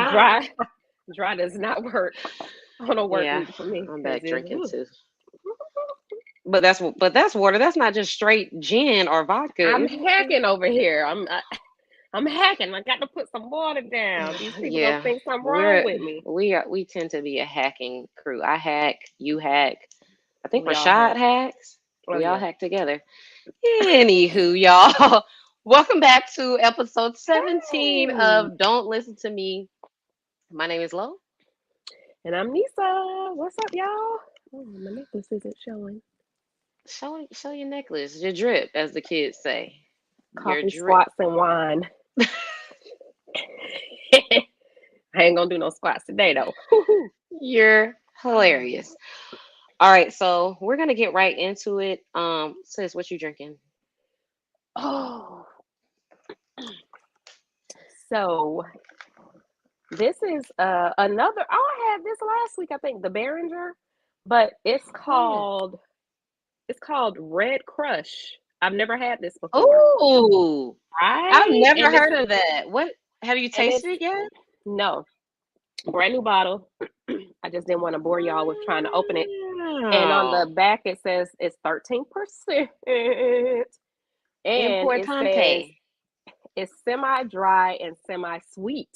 Dry, dry does not work on a work Yeah, week for me I'm because back it's. drinking too. But that's water. That's not just straight gin or vodka. I'm Isn't it? hacking over here. I'm hacking. I got to put some water down. These people gonna Yeah, think something wrong we're with me. we tend to be a hacking crew. I hack, you hack. I think We all Rashad hack. hacks. Oh We all yeah. hack together. Anywho, y'all, welcome back to episode 17 Hey, of Don't Listen to Me. My name is Lo. and I'm Nisa. What's up, y'all? Oh, my necklace isn't showing. Show your necklace, your drip, as the kids say. Your Coffee, drip. squats, and wine. I ain't gonna do no squats today though. You're hilarious. All right, so we're gonna get right into it. Sis, what you drinking? Oh, so this is another. Oh, I had this last week. I think the Behringer, but Oh, it's called Red Crush. I've never had this before, ooh, I've right? never heard of that. What have you And tasted it's it yet? no brand new bottle. I just didn't want to bore y'all with trying to open it. And on the Wow. back it says it's 13%, and it says Importante. it's semi-dry and semi-sweet.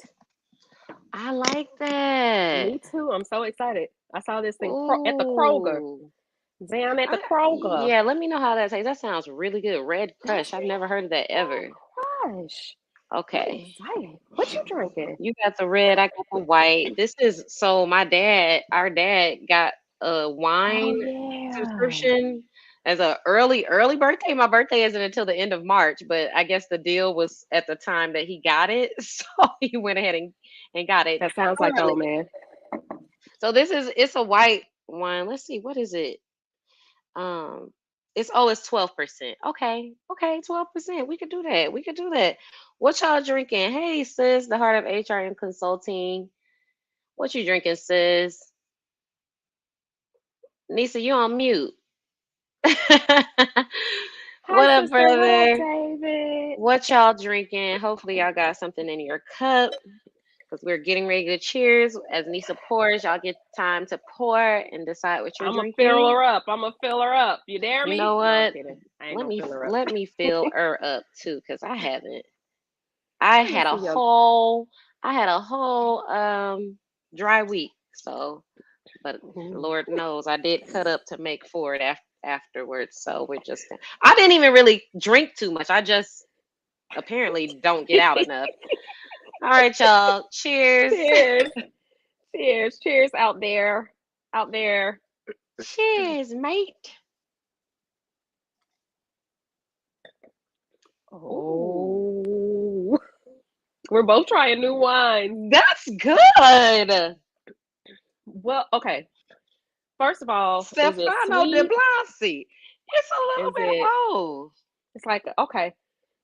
I like that. Me too. I'm so excited. I saw this thing at the Kroger. Ooh. Down at the Kroger. Yeah, let me know how that tastes. That sounds really good. Red That's Crush. I've never heard of that ever. crush. I'm Okay. excited. What you drinking? You got the red, I got the white. This is so our dad got a Oh wine yeah. subscription as a early birthday. My birthday isn't until the end of March, but I guess the deal was at the time that he got it. So he went ahead and got it That sounds like the old early. man. So it's a white wine. Let's see, what is it? Um, it's 12%. Okay, 12%. We could do that. We could do that. What y'all drinking? Hey, sis, the heart of HR and consulting. What you drinking, sis? Nisa, you on mute. Hi, What up, sister. What up, brother? David? What y'all drinking? Hopefully, y'all got something in your cup because we're getting ready to cheers. As Nisa pours, y'all get time to pour and decide what you're I'm gonna fill drinking. her up. I'm gonna fill her up. You dare You know me? No, I'm what? kidding. I ain't Let gonna me fill her up. let me fill her up too, because I haven't. I Let me had a see your. whole I had a whole dry week. So, but Ooh. Lord knows I did cut up to make for it afterwards. So we're just I didn't even really drink too much. I just apparently don't get out enough. All right, y'all. Cheers. Cheers. Cheers. Cheers out there. Out there. Cheers, mate. Ooh, Oh. We're both trying new wines. that's good. Well, okay. First of all, is it Stefano de sweet? Blasi. It's a little Is bit of it both. it's like okay.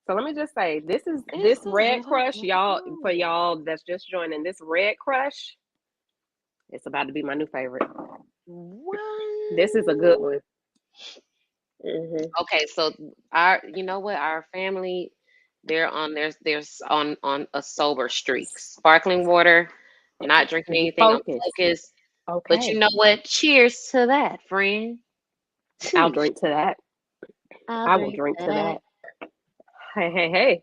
So let me just say this It's a red little crush, bit of y'all, for both. y'all that's just joining, this red crush, it's about to be my new favorite. This is a good What? one. Hmm. Okay, so you know what? Our family, they're on there's on a sober streak. Sparkling water, not drinking Be anything on focused. focus. But you Okay. know what? Cheers to that, friend. I'll Cheers. drink to that. I'll I will drink drink to to that. that. Hey, hey, hey.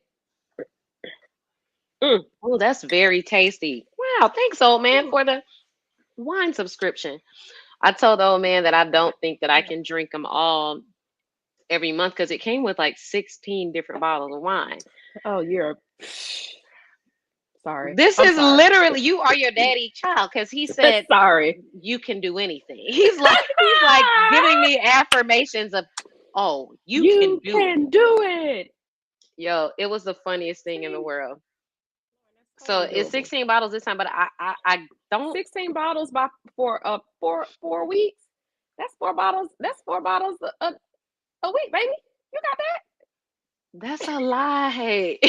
Mm. Oh, that's very tasty. Wow, thanks, old man, for the wine subscription. I told the old man that I don't think that I can drink them all every month because it came with like 16 different bottles of wine. Oh, you're sorry. This I'm is sorry. literally you are your daddy child because he said Sorry. you can do anything. He's like giving me affirmations of, oh, you can You do it. can do it. Yo, it was the funniest thing in the See, world. that's So totally it's doable. 16 bottles this time, but I don't. 16 bottles by for 4 weeks. That's 4 bottles a week, baby. You got that? That's a lie.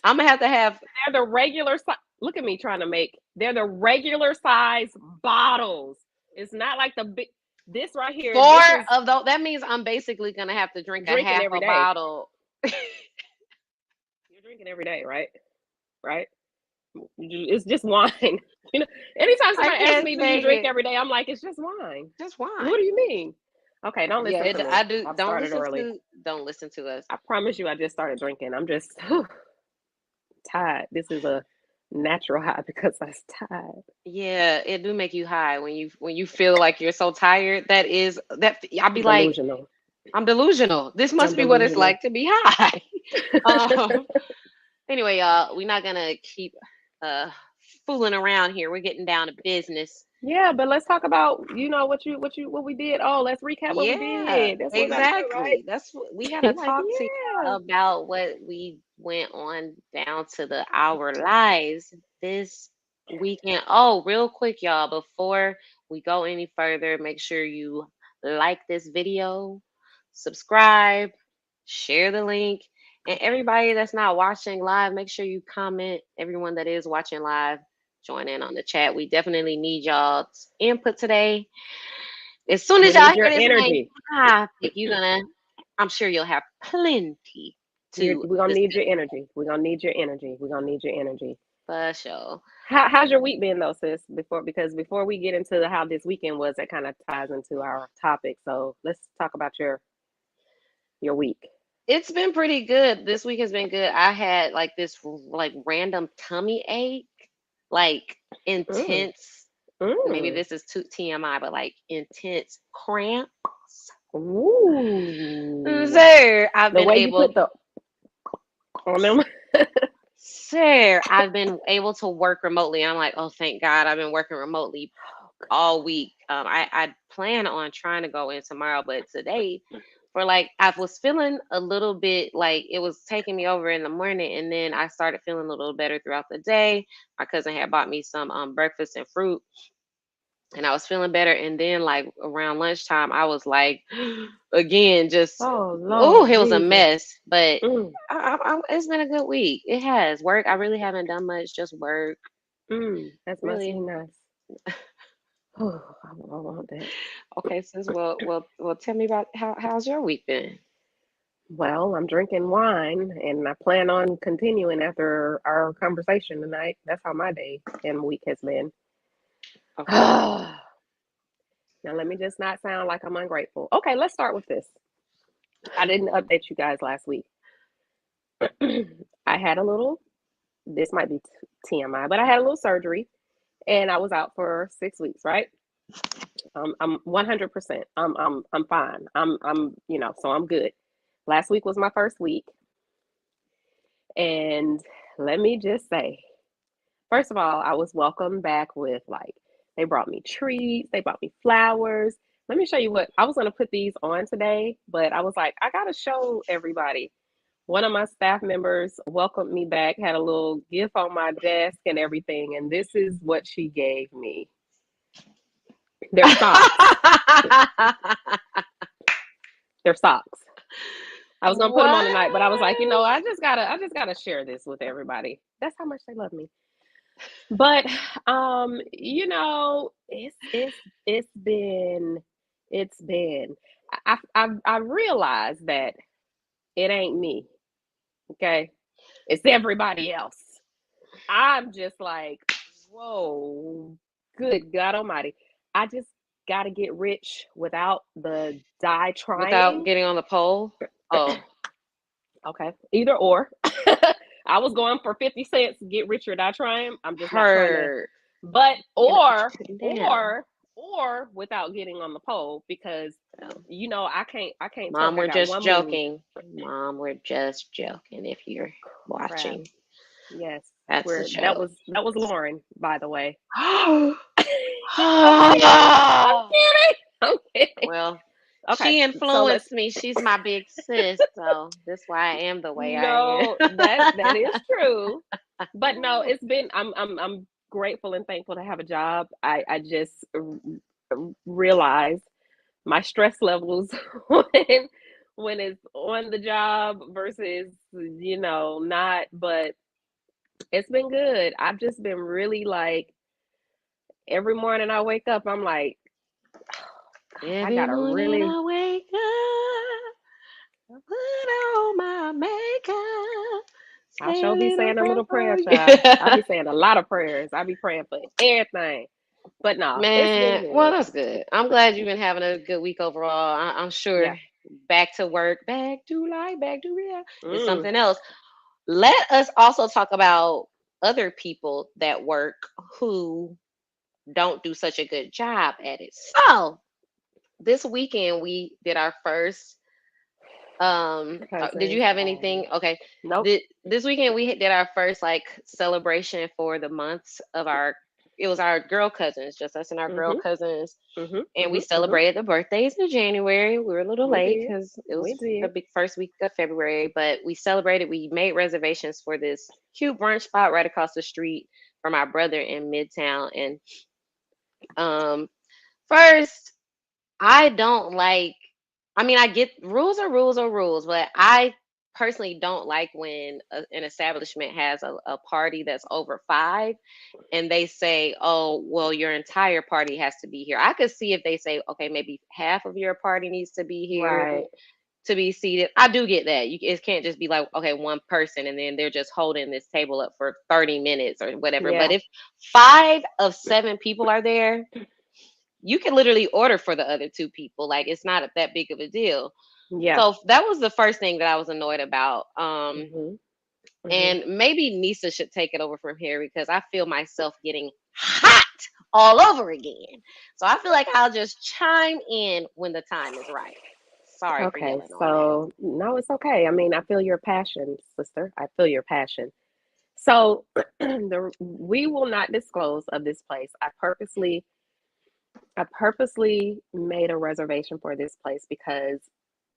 I'm gonna have to have They're the regular size. Look at me trying to make. They're the regular size bottles. It's not like the big. This right here. four This is of those. That means I'm basically gonna have to drink a drinking half every a day. bottle. You're drinking every day, right? right? It's just wine. You know, anytime I somebody asks can't me, "Do you take drink it. every day?" I'm like, "It's just wine." Just What do wine. you mean? Okay, don't Yeah, listen to me. I do. I've Don't started listen early. to. Don't listen to us. I promise you, I just started drinking. I'm just tired. This is a natural high because I was tired. Yeah, it do make you high when you feel like you're so tired. That is that. I'll be like, Delusional. I'm delusional. This must I'm be what it's delusional. like to be high. um, anyway, y'all, we're not gonna keep uh fooling around here. We're getting down to business. Yeah, but let's talk about what we did. Oh, let's recap what we Yeah, did. That's what we gotta do, right? exactly. That's what we gotta I'm like, talk to yeah. y'all about what we went on down to the our lives this weekend. Oh, real quick, y'all, before we go any further, make sure you like this video, subscribe, share the link, and everybody that's not watching live, make sure you comment. Everyone that is watching live, join in on the chat. We definitely need y'all's input today. As soon We as y'all need hear your this main energy. topic, I'm sure you'll have plenty to We're gonna need discuss your energy. We're gonna need your energy. We're gonna need your energy. for sure. How's your week been though, sis? Before we get into how this weekend was, that kind of ties into our topic. So let's talk about your week. It's been pretty good. This week has been good. I had like this like random tummy ache, like Mm, intense. Maybe mm. this is too TMI, but like intense cramps. Ooh. Sir, I've The been way you able put the on them. Sir, I've been able to work remotely. I'm like, oh, thank God, I've been working remotely all week. I plan on trying to go in tomorrow, but today, for like, I was feeling a little bit like it was taking me over in the morning, and then I started feeling a little better throughout the day. My cousin had bought me some breakfast and fruit, and I was feeling better. And then, like around lunchtime, I was like, again, just Oh oh, Lord it was a Jesus. mess. But Mm, it's been a good week. It has work. I really haven't done much, just work. that must be Really. nice. Oh, I want that. Okay, sis. Well. Tell me about how's your week been? Well, I'm drinking wine and I plan on continuing after our conversation tonight. That's how my day and week has been. Okay. Now, let me just not sound like I'm ungrateful. Okay, let's start with this. I didn't update you guys last week. I had a little, this might be TMI, but I had a little surgery and I was out for 6 weeks, right? I'm 100%. I'm fine. So I'm good. Last week was my first week. And let me just say, first of all, I was welcomed back with like, they brought me treats, they brought me flowers. Let me show you what I was going to put these on today, but I was like, I got to show everybody. One of my staff members welcomed me back, had a little gift on my desk and everything. And this is what she gave me. They're socks. They're socks. I was gonna put them on What? tonight, but I was like, I just gotta share this with everybody. That's how much they love me. But it's been I realized that it ain't me. Okay, it's everybody else. I'm just like, whoa, good God Almighty! I just gotta get rich without the die Without trying. getting on the pole? Oh, Okay, either or. I was going for 50 cents, get rich or die trying. I'm just not trying to, her. but What you putting down? or without getting on the pole because Oh. I can't talk. Mom, I we're got just one move. joking. Mom, we're just joking. If you're Crap. watching, Yes, that's a where joke. that was Lauren, by the way. Oh, I'm kidding. I'm kidding. I'm kidding. well, Okay, she so let's influenced me. She's my big sis, so that's why I am the way I no, that is am. true. But no, it's been I'm grateful and thankful to have a job. I just realized my stress levels when when it's on the job versus not, but it's been good. I've just been really like every morning I wake up I'm like, God, I Every gotta morning really I wake up, I put on my makeup I Say sure a be little saying a prayer little for prayer, you. child. I be saying a lot of prayers. I be praying for everything. But no, it's been Man, well, good. that's good. I'm glad you've been having a good week overall. I'm sure Yeah. back to work, back to life, back to real is Mm, something else. Let us also talk about other people that work who don't do such a good job at it. So this weekend we did our first did you cousins. have anything? Okay. Nope. This weekend we did our first like celebration for the months of our, it was our girl cousins, just us and our girl Mhm. cousins, Mhm. and we Mhm. Mhm. celebrated the birthdays in January. We were a little We late did. because it We was the did. big first week of February, but we celebrated. We made reservations for this cute brunch spot right across the street from our brother in Midtown. And um, first, I don't like. I mean, I get rules are rules, but I personally don't like when an establishment has a party that's over five and they say, "Oh, well, your entire party has to be here." I could see if they say, "Okay, maybe half of your party needs to be here Right. to be seated." I do get that. It can't just be like, okay, one person and then they're just holding this table up for 30 minutes or whatever. But Yeah. if five of seven people are there, you can literally order for the other two people. Like it's not that big of a deal. Yeah. So that was the first thing that I was annoyed about. Mhm. Mhm. And maybe Nisa should take it over from here because I feel myself getting hot all over again. So I feel like I'll just chime in when the time is right. Sorry for Okay. yelling on that. So no, it's okay. I mean, I feel your passion, sister. I feel your passion. So we will not disclose of this place. I purposely made a reservation for this place because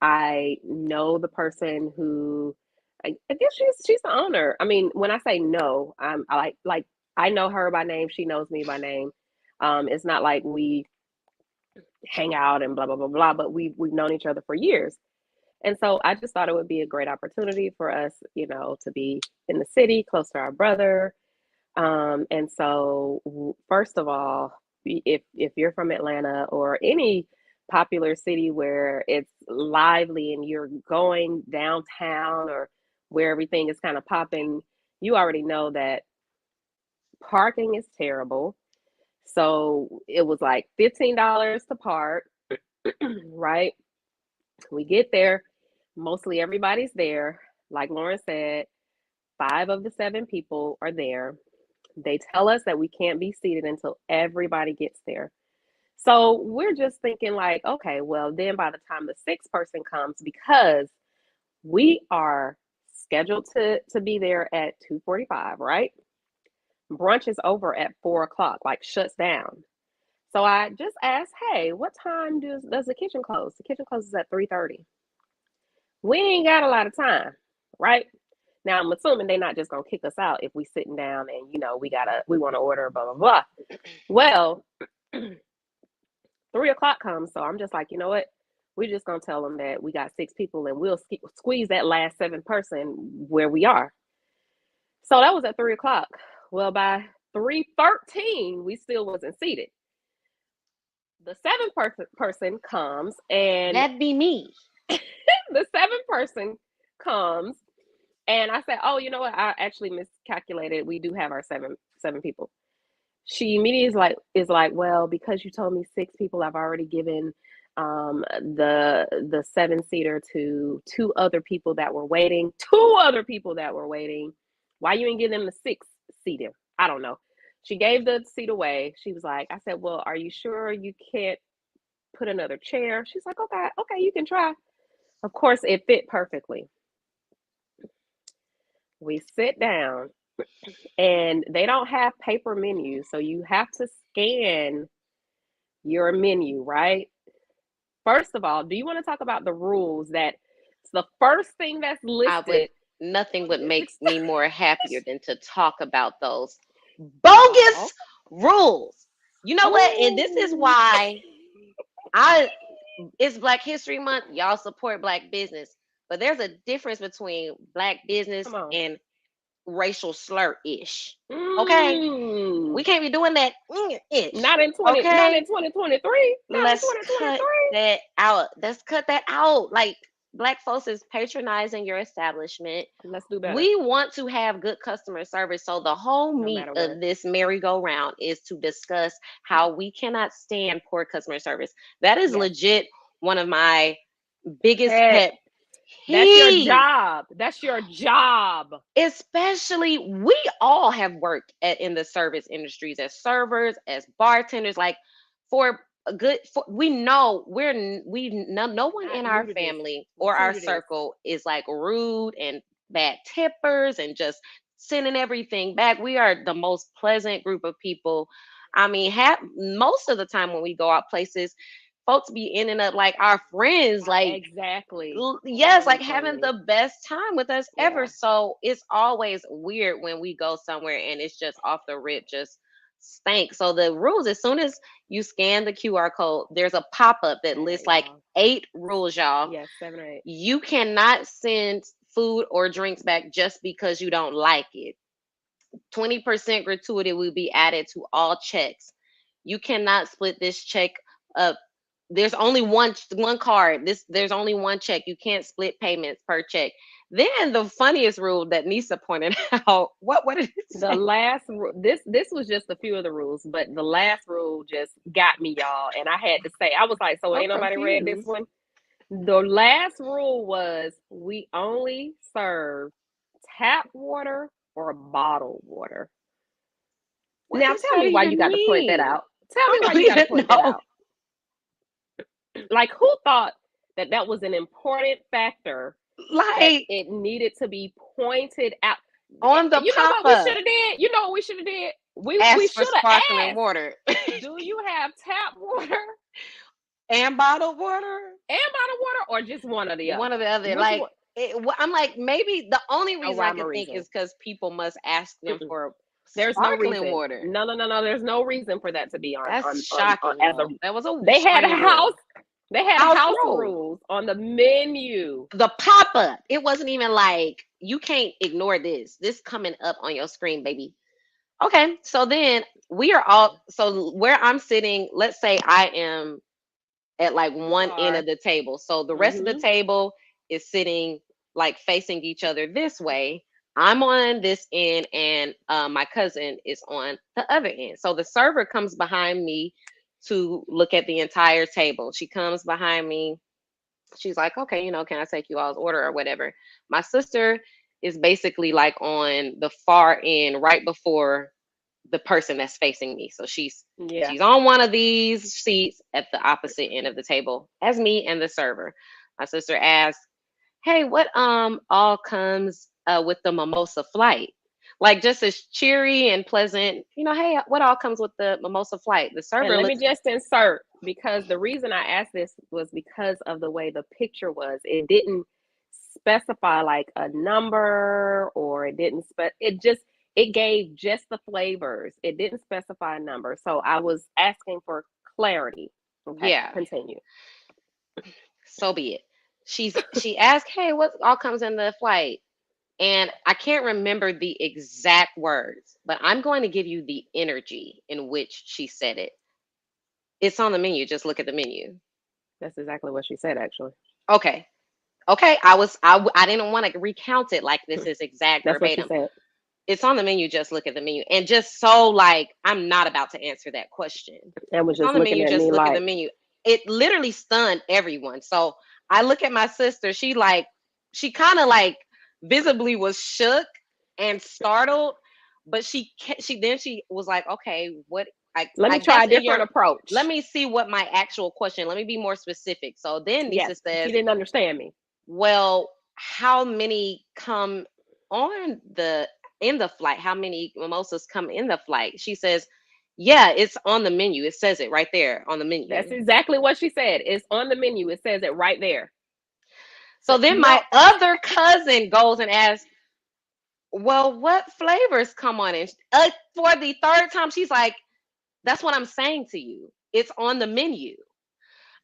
I know the person who I guess she's the owner. I mean, when I say no, I I know her by name. She knows me by name. It's not like we hang out and blah blah blah blah, but we've known each other for years. And so I just thought it would be a great opportunity for us, to be in the city, close to our brother. And so, first of all, if you're from Atlanta or any popular city where it's lively and you're going downtown or where everything is kind of popping, you already know that parking is terrible. So it was like $15 to park, right? We get there, mostly everybody's there. Like Lauren said, five of the seven people are there. They tell us that we can't be seated until everybody gets there. So we're just thinking, like, okay, well, then by the time the sixth person comes, because we are scheduled to be there at 2:45, right? Brunch is over at 4 o'clock, like shuts down. So I just asked, hey, what time does the kitchen close? The kitchen closes at 3:30. We ain't got a lot of time, right? Now I'm assuming they're not just gonna kick us out if we sitting down and we want to order blah blah blah. Well, 3 o'clock comes, so I'm just like, you know what? We're just gonna tell them that we got six people and we'll squeeze that last seven person where we are. So that was at 3 o'clock. Well, by 3:13, we still wasn't seated. The seventh person comes and That'd be me. the seventh person comes and I said, "Oh, you know what? I actually miscalculated. We do have our seven people." She immediately is like, "Well, because you told me six people, I've already given the seven seater to two other people that were waiting. Two other people that were waiting. Why you ain't give them the six seater? I don't know." She gave the seat away. She was like, I said, "Well, are you sure you can't put another chair?" She's like, "Okay, okay, you can try." Of course, it fit perfectly. We sit down and they don't have paper menus, so you have to scan your menu, right? First of all, do you want to talk about the rules that it's the first thing that's I would, listed nothing on would this make me more happier than to talk about those Oh. bogus rules. You know what? And this is Ooh. why I it's Black History Month. Y'all support black business. But there's a difference between black business Come on. and racial slur ish. Okay? Mm. We can't be doing that ish. Not Okay? in 2023. Not in Let's cut 2023. that out. Let's cut that out. Like Black folks is patronizing your establishment. Let's do better, We want to have good customer service. So the whole no meat matter what. of this merry-go-round is to discuss how we cannot stand poor customer service. That is Yes. legit one of my biggest Pet. pet That's your peeves. job. That's your job. Especially, we all have worked in the service industries as servers, as bartenders. Like, for a good, we know no one Not in new our to this. family We're or true our to this. circle is like rude and bad tippers and just sending everything back. We are the most pleasant group of people. I mean, most of the time when we go out places, folks be ending up like our friends. Like, Exactly. yes, like having Totally. the best time with us ever. Yeah. So it's always weird when we go somewhere and it's just off the rip, just stank. So the rules, as soon as you scan the QR code, there's a pop-up that All right, lists like y'all. 8 rules, y'all. Yes, 7 or 8. You cannot send food or drinks back just because you don't like it. 20% gratuity will be added to all checks. You cannot split this check up. There's only one card. There's only one check. You can't split payments per check. Then the funniest rule that Nisa pointed out. What did it The say? last this was just a few of the rules, but the last rule just got me, y'all, and I had to say, I was like, so I'm ain't nobody read this confused. one. The last rule was we only serve tap water or bottled water. What Now does tell that me why you even got to point that mean? out. Tell I me why don't you got to even point that know. out. Like, who thought that that was an important factor that Like, it needed to be pointed out? on the You know pop what we should up, have did? You know what we should have did? We ask for should have sparkling asked, water do you have tap water and bottled water. and bottled water, or just one or the One or other? the other. Which Like, one? I'm like, maybe the only No reason I rhyme or could think reason. is because people must ask them Mm-mm. for There's no sparkling reason. water. No, no, no, no. There's no reason for that to be That's on shocking, as a. though. That was a They had a strange house. rule. They had House house rule. rules on the menu. The pop up. It wasn't even like you can't ignore this. This coming up on your screen, baby. Okay, so then we are all so where I'm sitting. Let's say I am at like one end Bar. of the table. So the rest of the Mm-hmm. table is sitting like facing each other this way. I'm on this end, and my cousin is on the other end. So the server comes behind me to look at the entire table. She comes behind me. She's like, okay, can I take you all's order or whatever? My sister is basically like on the far end, right before the person that's facing me. So Yeah. she's on one of these seats at the opposite end of the table as me and the server. My sister asked, "Hey, what all comes with the mimosa flight?" Like, just as cheery and pleasant, hey, what all comes with the mimosa flight? The And server let me looks, just insert, because the reason I asked this was because of the way the picture was. It didn't specify like a number, or it didn't it gave just the flavors. It didn't specify a number. So I was asking for clarity. Okay, yeah, continue. so be it. She asked, "Hey, what all comes in the flight?" And I can't remember the exact words, but I'm going to give you the energy in which she said it. It's on the menu. Just look at the menu. That's exactly what she said, actually. Okay. Okay. I didn't want to recount it like this is exact That's what she verbatim. said. It's on the menu. Just look at the menu. And just so, like, I'm not about to answer that question. And was It's on just the looking menu. at Just me look at the like, menu. It literally stunned everyone. So I look at my sister. She kind of like visibly was shook and startled, but she was like, okay, what? let I me try guess a in different your, let approach. me see what my actual question. Let me be more specific. So then Yes, Nisa she says, didn't understand me. well, how many come on the in the flight? How many mimosas come in the flight? She says, yeah, it's on the menu. It says it right there on the That's menu. exactly what she said. It's on the menu. It says it right there. So, So then no, my other cousin goes and asks, well, what flavors come on it? For the third time, she's like, that's what I'm saying to you. It's on the menu.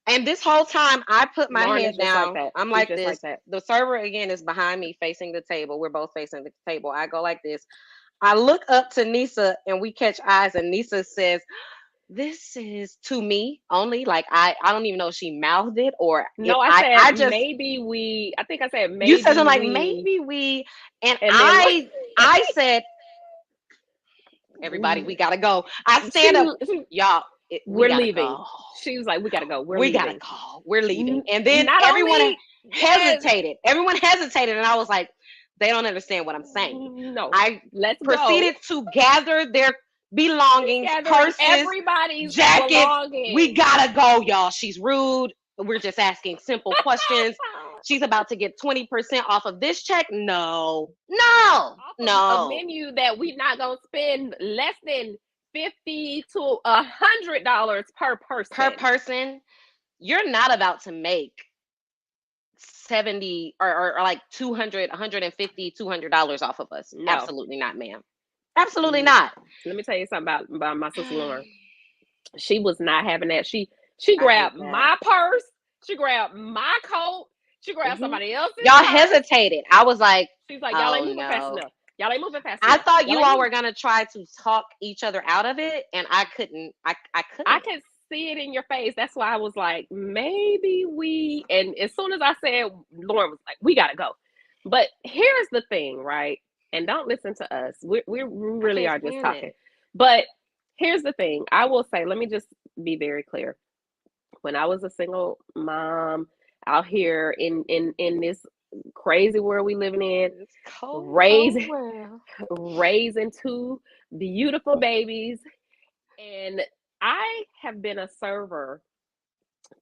And this whole time, I put my Lauren head is just like down. that. I'm She's like just like this. that. The server again is behind me, facing the table. We're both facing the table. I go like this. I look up to Nisa, and we catch eyes, and Nisa says, this is to me only. Like I don't even know if she mouthed it or if No, I said I just maybe we. I think I said you said something maybe like we, maybe we and and then I said everybody we gotta go. I stand up, she y'all. We we're gotta leaving. go. She was like, "We gotta go. We're We gotta leaving." go. We're leaving. And then Not everyone only yes, hesitated. Everyone hesitated, and I was like, they don't understand what I'm saying. no, I let's go. proceeded to gather their She's belongings, gathering purses, everybody's jackets. We belongings. gotta go, y'all. She's rude. We're just asking simple questions. She's about to get 20% off of this check. No, no, Off of a no. menu that we not gonna spend less than $50 to $100 per Per person. person, you're not about to make 70 or like 200, 150, $200 off of us. No. Absolutely not, ma'am. Absolutely Mm, not. let me tell you something about my sister Lauren. She was not having that. She I hate grabbed that. my purse. She grabbed my coat. She grabbed Hmm. somebody else's Y'all purse. hesitated. I was like, She's like, y'all oh ain't moving fast no. enough. Y'all ain't moving fast I enough. thought Y'all you ain't all moving. were gonna try to talk each other out of it, and I couldn't. I I couldn't. could see it in your face. That's why I was like, maybe we. And as soon as I said, Lauren was like, we gotta go. But here's the thing, right? And don't listen to us. We I really can't are just stand talking. it. But here's the thing. I will say, let me just be very clear. When I was a single mom out here in this crazy world we living in, It's cold, cold raising world. raising two beautiful babies, and I have been a server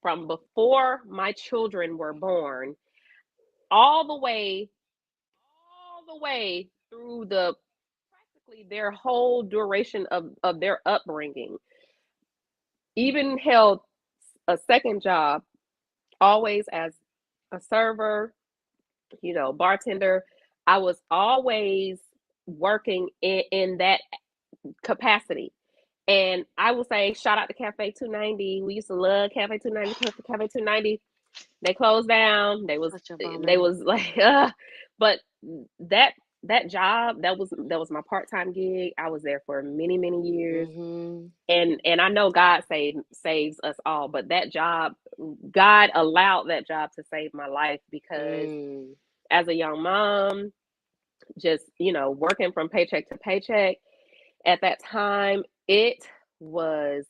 from before my children were born, all the way, all the way through the practically their whole duration of their upbringing. Even held a second job, always as a server, bartender. I was always working in that capacity. And I will say, shout out to Cafe 290. We used to love Cafe 290. Cafe 290. They closed down. Such a They bummer. was like, but that that job that was my part time gig. I was there for many years, Hmm. and I know God saves us all. But that job, God allowed that job to save my life because Mm. as a young mom, just working from paycheck to paycheck at that time, it was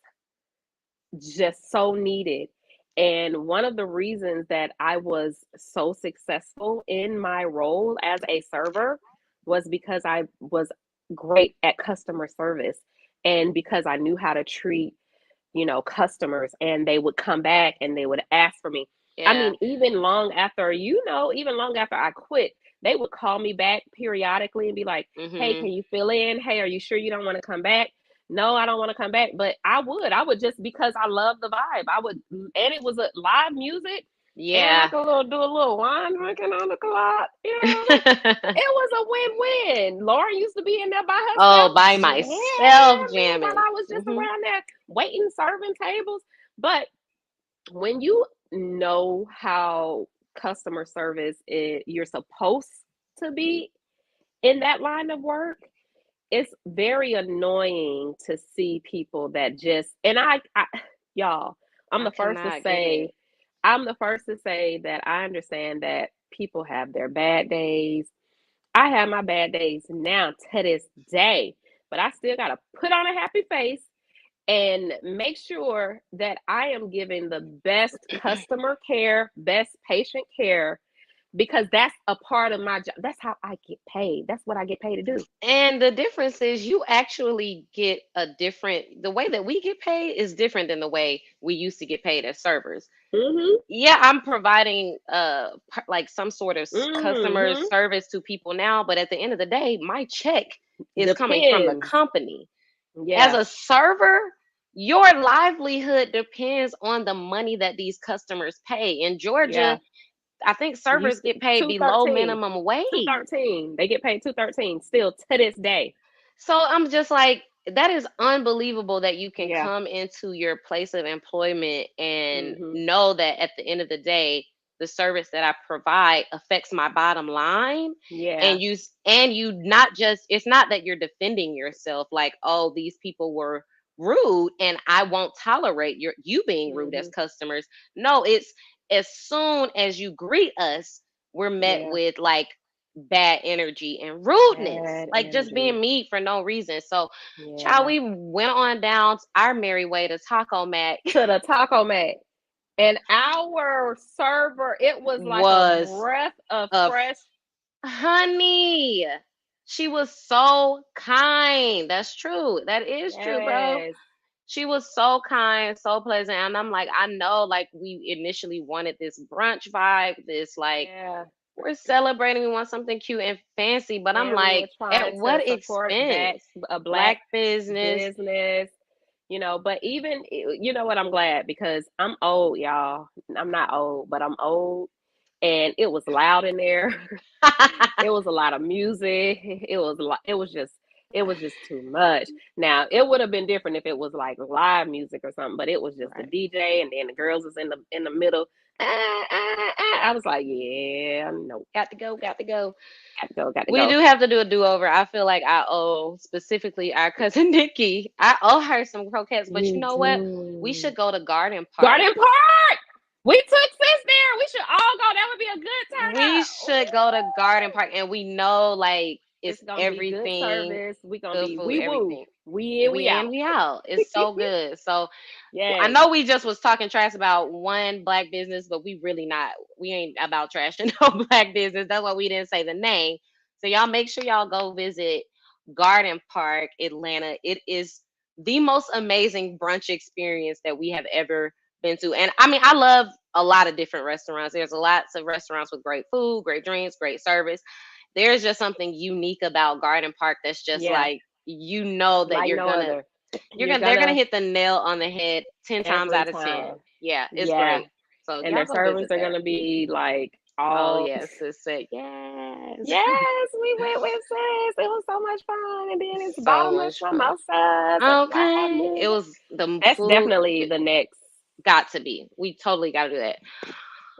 just so needed. And one of the reasons that I was so successful in my role as a server was because I was great at customer service and because I knew how to treat, customers, and they would come back and they would ask for me. I Yeah. mean, even long after I quit, they would call me back periodically and be like, "Hey, Hmm. can you fill in? Hey, are you sure you don't want to come back?" No, I don't want to come back, but I would just because I love the vibe. And it was a live music, and I Yeah. could do a little wine drinking on the clock. It was a win-win. Lauren used to be in there by herself, Oh, by jamming myself while jamming. I was just Hmm. around there waiting, serving tables. But when you know how customer service you're supposed to be in that line of work, it's very annoying to see people that just and I y'all, I'm I the first to cannot get say it. I'm the first to say that I understand that people have their bad days. I have my bad days now to this day, but I still got to put on a happy face and make sure that I am giving the best customer care, best patient care, because that's a part of my job. That's how I get paid. That's what I get paid to do. And the difference is you actually get the way that we get paid is different than the way we used to get paid as servers. Mm-hmm. Yeah, I'm providing like some sort of customer Mm-hmm. service to people now, but at the end of the day, my check is coming from the Depends. company. As Yeah. a server, your livelihood depends on the money that these customers pay. In Yeah. Georgia, I think You servers get paid two below thirteen. minimum wage. 213. They get paid 213 still to this day. So I'm just like, that is unbelievable that you can Yeah. come into your place of employment and Mm-hmm. know that at the end of the day, the service that I provide affects my bottom line. Yeah. And you not just, it's not that you're defending yourself like, oh, these people were rude and I won't tolerate you being rude as Hmm. customers. No, it's as soon as you greet us, we're met Yeah. with like bad energy and rudeness, Bad like just energy. being mean for no reason. So, child, Yeah. we went on down our merry way to Taco Mac. To the taco mat. And our server, it was like a Was breath of a fresh. honey. She was so kind. That's true. That is true, bro. Yes. She was so kind, so pleasant. And I'm like, I know, like, we initially wanted this brunch vibe, this, like, Yeah. we're celebrating, we want something cute and fancy. But I'm And we were like, trying at to what support back expense? a black Black business. business, but even, you know what, I'm glad because I'm old, y'all. I'm not old, but I'm old. And it was loud in there. It was a lot of music. It was just too much. Now it would have been different if it was like live music or something, but it was just the Right. DJ and then the girls was in the middle. I was like, yeah, no, Got to go, got to go. got to go, got to We go. do have to do a do over. I feel like I owe specifically our cousin Nikki. I owe her some croquettes, but you You know what? We do. should go to Garden Park. Garden Park. We took sis there. We should all go. That would be a good turn We up. should go to Garden Ooh. Park, and we know like It's it's gonna be good everything, service. We gonna good be food, we woo. everything. We in, we We in, out. we out. It's so good. So I Yes. know we just was talking trash about one black business, but we really not. We ain't about trashing no black business. That's why we didn't say the name. So y'all make sure y'all go visit Garden Park, Atlanta. It is the most amazing brunch experience that we have ever been to. And I mean, I love a lot of different restaurants. There's lots of restaurants with great food, great drinks, great service. There's just something unique about Garden Park that's just Yeah. like you know that Like you're no gonna other. you're You're gonna they're gonna gonna hit the nail on the head 10 times every out of 10. time. Yeah, it's Yeah. great. So And their y'all go servers visit are there. gonna be like Oh all. yes, it's it. Yes. Yes, we went with sis. It was so much fun. And then it's So bottomless much fun. mimosas and live Okay. It music. was the That's food definitely the next. got to be. We totally gotta do that.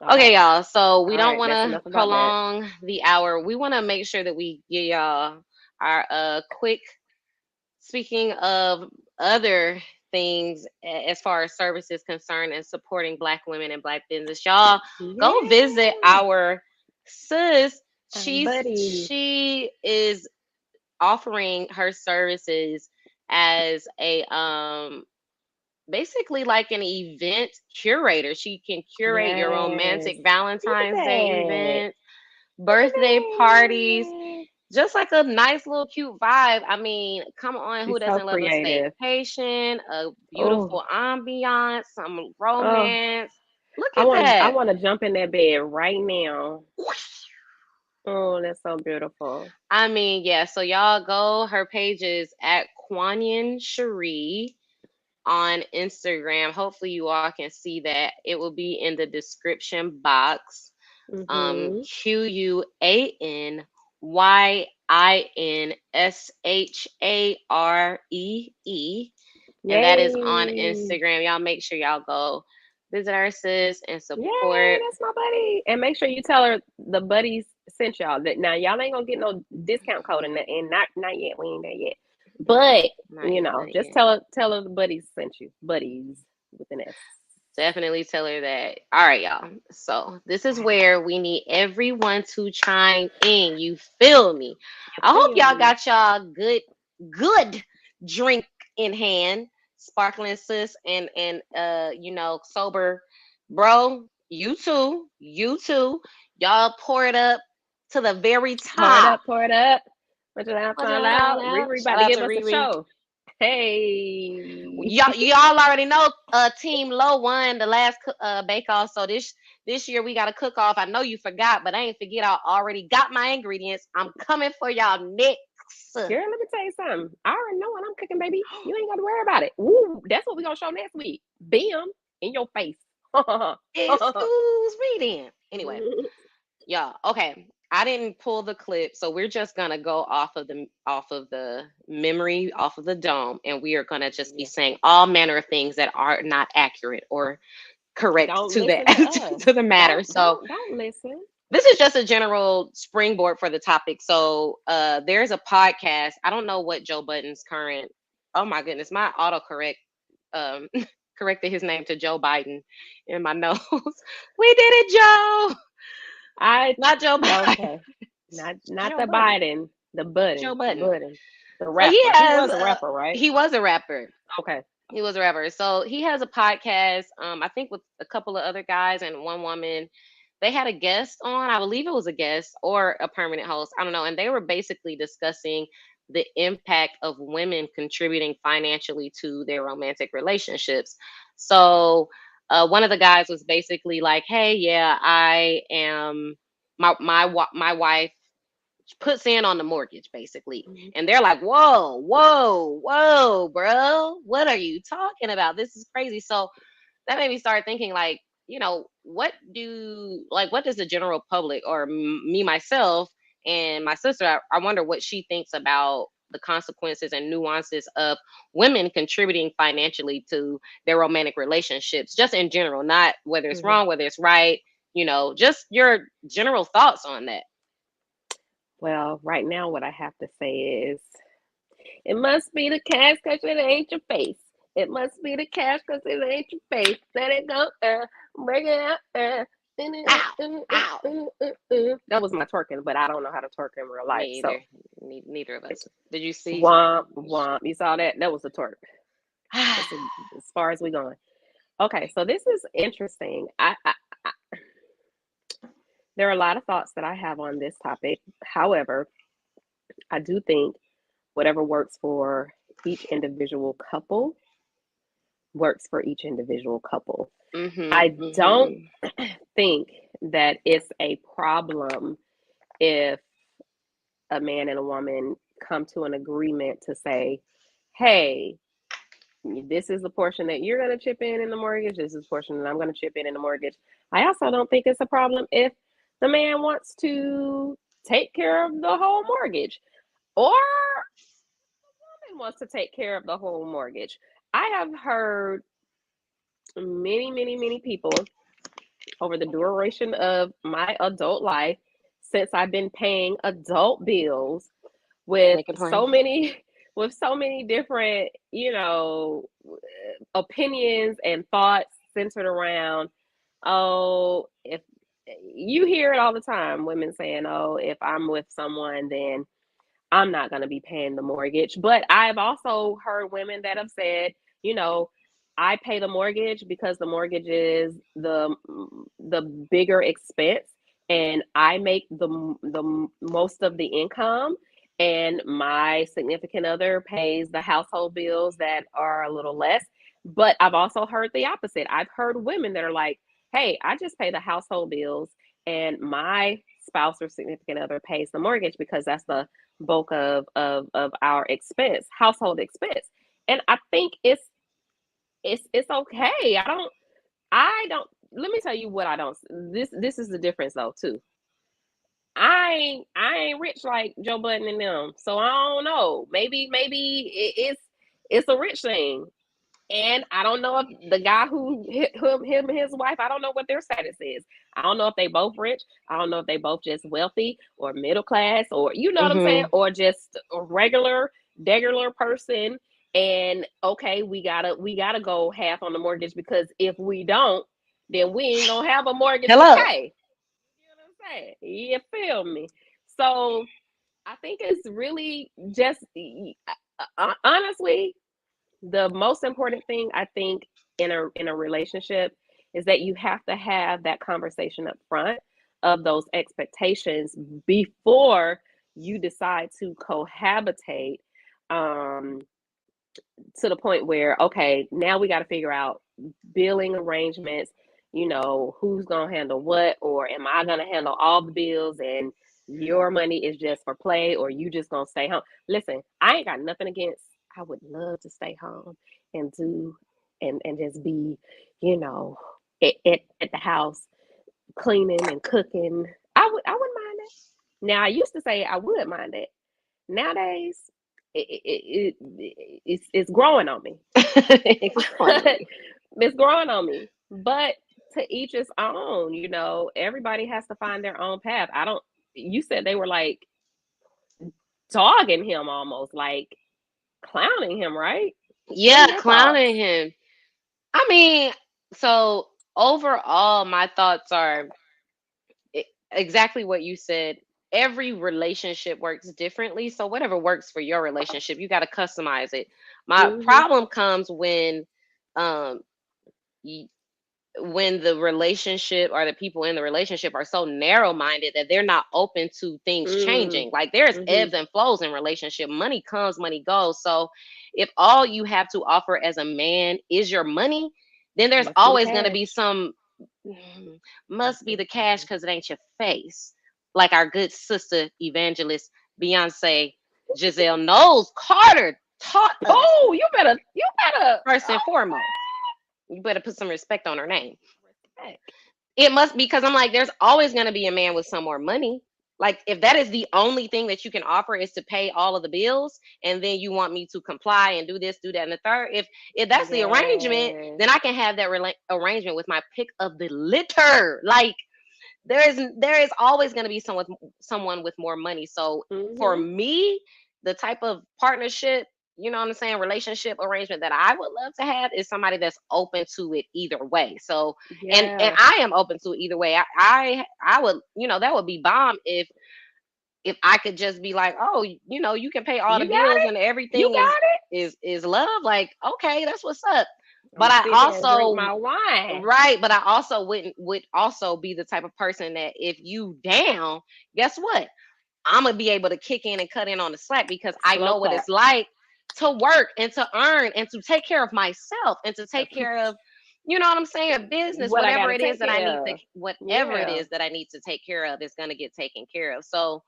Okay, Okay. y'all. So we All don't right. want That's to enough about that. prolong the hour. We want to make sure that we give y'all our quick. Speaking of other things, as far as services concerned and supporting Black women and Black business, y'all go visit Yeah. our sis. Buddy. She is offering her services as a basically like an event curator. She can curate your Yes. romantic Look at Valentine's Day that. events, Look at birthday parties, that. just like a nice little cute vibe. I mean, come on, who She's so doesn't love a creative. staycation, a beautiful Oh, ambiance, some oh. romance? Look I at want I that. want to jump in that bed right now. Oh, that's so beautiful. I mean, yeah, so y'all go, her page is at Quanyan Cherie on Instagram. Hopefully you all can see that. It will be in the description box. Mhm. QUANYINSHAREE. And that is on Yay. Instagram. Y'all make sure y'all go visit our sis and Yay, support. that's my buddy. And make sure you tell her the buddies sent y'all. That now y'all ain't gonna get no discount code and not yet. We ain't there yet. But Not yet, not just yet. tell her the buddies sent you. Buddies with an S. Definitely tell her that. All right, y'all. So this is where we need everyone to chime in. You feel me? You I hope feel y'all me? got y'all good drink in hand, sparkling sis, and sober bro. You too. Y'all pour it up to the very Pour it top. up, pour it up. Put your laugh Put on your down loud. out. Riri about Shout to out give to us a Riri. show. Hey. Y'all already know Team Low won the last bake off. So this year we got a cook off. I know you forgot, but I ain't forget. I already got my ingredients. I'm coming for y'all next. Girl, let me tell you something. I already know what I'm cooking, baby. You ain't got to worry about it. Ooh, that's what we're going to show next week. Bam, in your face. Excuse me then. Anyway, y'all. Okay, I didn't pull the clip, so we're just gonna go off of the memory, off of the dome, and we are gonna just be Yeah. saying all manner of things that are not accurate or correct Don't to the listen to us. to the matter. So Don't listen. this is just a general springboard for the topic. So there's a podcast. I don't know what Joe Budden's current. Oh my goodness, my autocorrect um corrected his name to Joe Biden in my notes. We did it, Joe. I Not Joe Biden. okay. Not Joe the Button. Biden, Joe Button. the So he rapper. He has was a rapper, right? he was a rapper. Okay. He was a rapper. So he has a podcast, I think with a couple of other guys and one woman. They had a guest on, I believe it was a guest or a permanent host, I don't know. And they were basically discussing the impact of women contributing financially to their romantic relationships. So one of the guys was basically like, "Hey, yeah, I am my wife puts in on the mortgage basically." Mhm. And they're like, "Whoa, whoa, whoa, bro, what are you talking about? This is crazy." So that made me start thinking, like, what does the general public or me myself and my sister, I wonder what she thinks about the consequences and nuances of women contributing financially to their romantic relationships, just in general, not whether it's Mhm. wrong, whether it's right, just your general thoughts on that. Well, right now, what I have to say is, it must be the cash because it ain't your face. It must be the cash because it ain't your face. Let it go, break it out, Ow, ow. That was my twerking, but I don't know how to twerk in real life. Me So, either. Neither of us. Did you see? womp, womp. You saw that? That was a twerk. That's as far as we going. Okay, so this is interesting. I there are a lot of thoughts that I have on this topic. However, I do think whatever works for each individual couple works for each individual couple. Mhm. I don't Mhm. think that it's a problem if a man and a woman come to an agreement to say, hey, this is the portion that you're going to chip in the mortgage. This is the portion that I'm going to chip in the mortgage. I also don't think it's a problem if the man wants to take care of the whole mortgage or the woman wants to take care of the whole mortgage. I have heard many people over the duration of my adult life since I've been paying adult bills with Make it so plain. many with so many different, opinions and thoughts centered around, oh, if you hear it all the time, women saying, oh, if I'm with someone, then I'm not going to be paying the mortgage. But I've also heard women that have said, you know, I pay the mortgage because the mortgage is the bigger expense, and I make the most of the income, and my significant other pays the household bills that are a little less. But I've also heard the opposite. I've heard women that are like, "Hey, I just pay the household bills, and my spouse or significant other pays the mortgage because that's the bulk of our expense, household expense." And I think it's okay. I don't let me tell you what I don't this is the difference though too. I ain't rich like Joe Budden and them. So I don't know. Maybe it's a rich thing. And I don't know if the guy who him and his wife, I don't know what their status is. I don't know if they both rich. I don't know if they both just wealthy or middle class, or you know what I'm saying, Mhm. or just a regular person. And okay, we gotta go half on the mortgage because if we don't, then we ain't gonna have a mortgage to Hello. pay. You know what I'm saying? You feel me? So I think it's really just honestly, the most important thing I think in a relationship is that you have to have that conversation up front of those expectations before you decide to cohabitate, um, to the point where, okay, now we got to figure out billing arrangements, who's going to handle what, or am I going to handle all the bills and your money is just for play, or you just going to stay home. Listen, I ain't got nothing against, I would love to stay home and do and just be, you know at the house cleaning and cooking. I wouldn't mind that. Now I used to say I would mind that. Nowadays, it's growing on me. Explain. It's growing on me. But to each his own, everybody has to find their own path. I don't, you said they were like dogging him almost like, clowning him, right? What are Yeah, your clowning thoughts? him. I mean, so overall, my thoughts are exactly what you said. Every relationship works differently. So whatever works for your relationship, you got to customize it. My Hmm. problem comes um y- when the relationship or the people in the relationship are so narrow minded that they're not open to things Mm. changing. Like there's Hmm. ebbs and flows in relationship. Money comes, money goes. So if all you have to offer as a man is your money, then there's Must be the always going to be cash. some Must must be be the the cash cash. because it ain't your face. Like our good sister evangelist Beyonce Giselle Knowles Carter taught us Oh, you better. first and Oh, foremost. You better put some respect on her name. respect. It must, because I'm like, there's always going to be a man with some more money. Like, if that is the only thing that you can offer is to pay all of the bills, and then you want me to comply and do this, do that, and the third, if that's the arrangement, Yes. then I can have that arrangement with my pick of the litter. Like, there is always going to be someone with more money. So for Hmm. me, the type of partnership, you know what I'm saying, relationship arrangement that I would love to have is somebody that's open to it either way. So and Yeah. I am open to it either way. I would, that would be bomb if I could just be like, oh, you can pay all the You got bills it. and You everything is got it. is love. Like, okay, that's what's up. I'm But gonna I sit here and drink also my wine. Right, but I also would also be the type of person that if you down, guess what? I'm gonna be able to kick in and cut in on the slack because I Slow know what clap. it's like to work and to earn and to take care of myself and to take care of, you know what I'm saying, business, What I whatever gotta it is take that I care need to, of. whatever it Yeah. is that I need to take care of is gonna get taken care of. So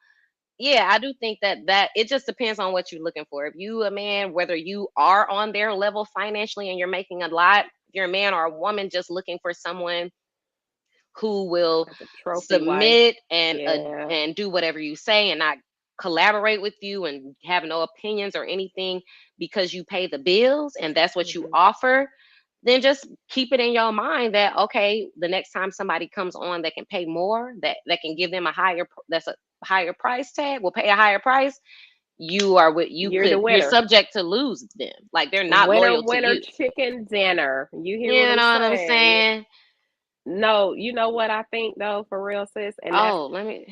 yeah, I do think that it just depends on what you're looking for. If you a man, whether you are on their level financially and you're making a lot, if you're a man or a woman just looking for someone who will As a trophy wife. submit Yeah. and do whatever you say and not collaborate with you and have no opinions or anything because you pay the bills and that's what you Hmm. offer, then just keep it in your mind that okay, the next time somebody comes on that can pay more, that can give them a that's a higher price tag, will pay a higher price, you are what You're the you're winner. subject to lose them. Like they're not Winner, loyal to winner, you. chicken dinner. You hear what You I'm know what I'm saying? saying? No, you know what I think though, for real, sis, and that's Oh, let me.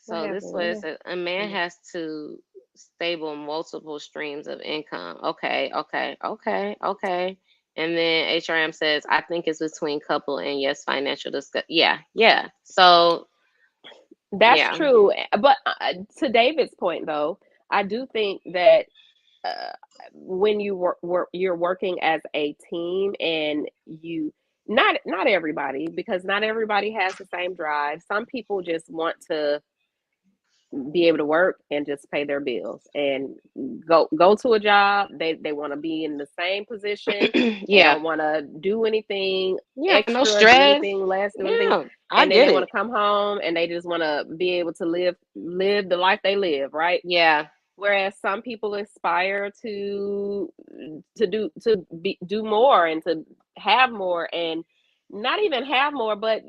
what So this happened. What was a man happened? has to stable multiple streams of income. Okay, okay, okay, okay. And then HRM says, I think it's between couple and yes, financial discuss. Yeah, yeah. So That's yeah. true. But to David's point, though, I do think that uh, when you you're working as a team and you not everybody, because not everybody has the same drive. Some people just want to be able to work and just pay their bills and go to a job. They want to be in the same position. They Yeah, don't want to do anything yeah. No extra, do stress. anything less, do anything. Yeah, I And then get they want it. to come home and they just want to be able to live the life they live, right? Yeah. Whereas some people aspire do more and to have more, and not even have more, but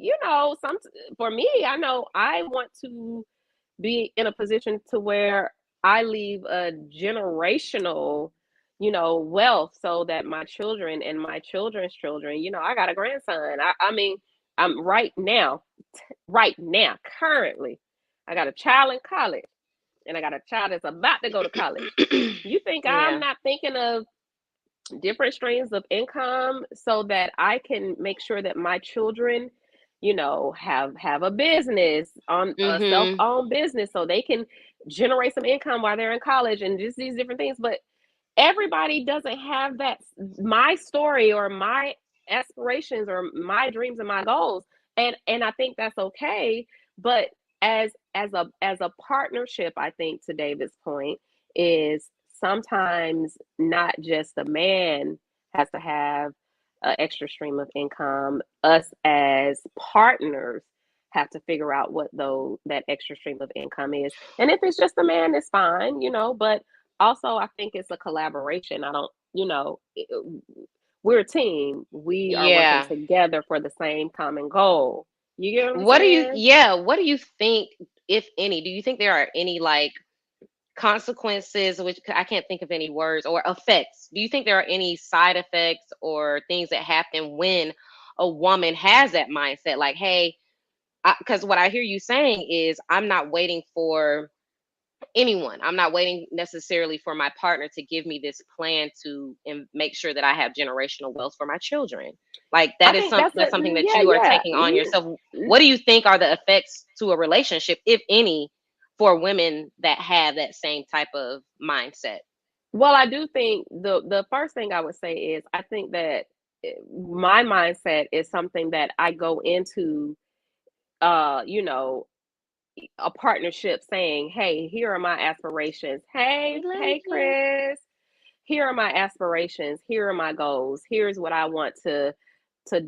some for me, I know I want to be in a position to where I leave a generational, wealth, so that my children and my children's children, I got a grandson. I mean, I'm right now, currently, I got a child in college and I got a child that's about to go to college. You think I'm Yeah. not thinking of different streams of income so that I can make sure that my children, have a business, on a Mhm. self-owned business, so they can generate some income while they're in college and just these different things. But everybody doesn't have that, my story or my aspirations or my dreams and my goals. And I think that's okay. But as a partnership, I think, to David's point, is sometimes not just the man has to have an extra stream of income. Us as partners have to figure out what though that extra stream of income is. And if it's just a man, it's fine, but also I think it's a collaboration. I don't, we're a team. We are working Yeah. together for the same common goal. You get what I'm What do you saying? yeah, what do you think, if any, do you think there are any like consequences, which I can't think of any words, or effects. Do you think there are any side effects or things that happen when a woman has that mindset? Like, hey, because what I hear you saying is, I'm not waiting for anyone. I'm not waiting necessarily for my partner to give me this plan to and make sure that I have generational wealth for my children. Like I that is think that's that's it. something that Yeah, you are yeah. taking on yourself. What do you think are the effects to a relationship, if any, for women that have that same type of mindset? Well, I do think the first thing I would say is I think that my mindset is something that I go into you know, a partnership saying, "Hey, here are my aspirations. We Hey, love hey you. Chris, here are my aspirations. Here are my goals. Here's what I want to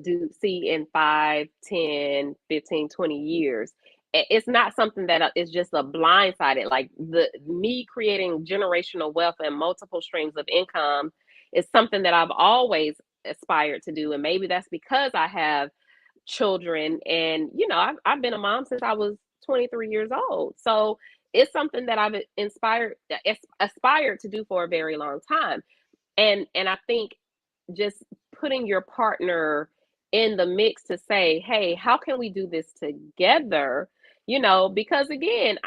do see in 5, 10, 15, 20 years." It's not something that is just a blindsided, like the me creating generational wealth and multiple streams of income is something that I've always aspired to do. And maybe that's because I have children, and I've been a mom since I was 23 years old. So it's something that I've aspired to do for a very long time. And I think just putting your partner in the mix to say, hey, how can we do this together? Because again,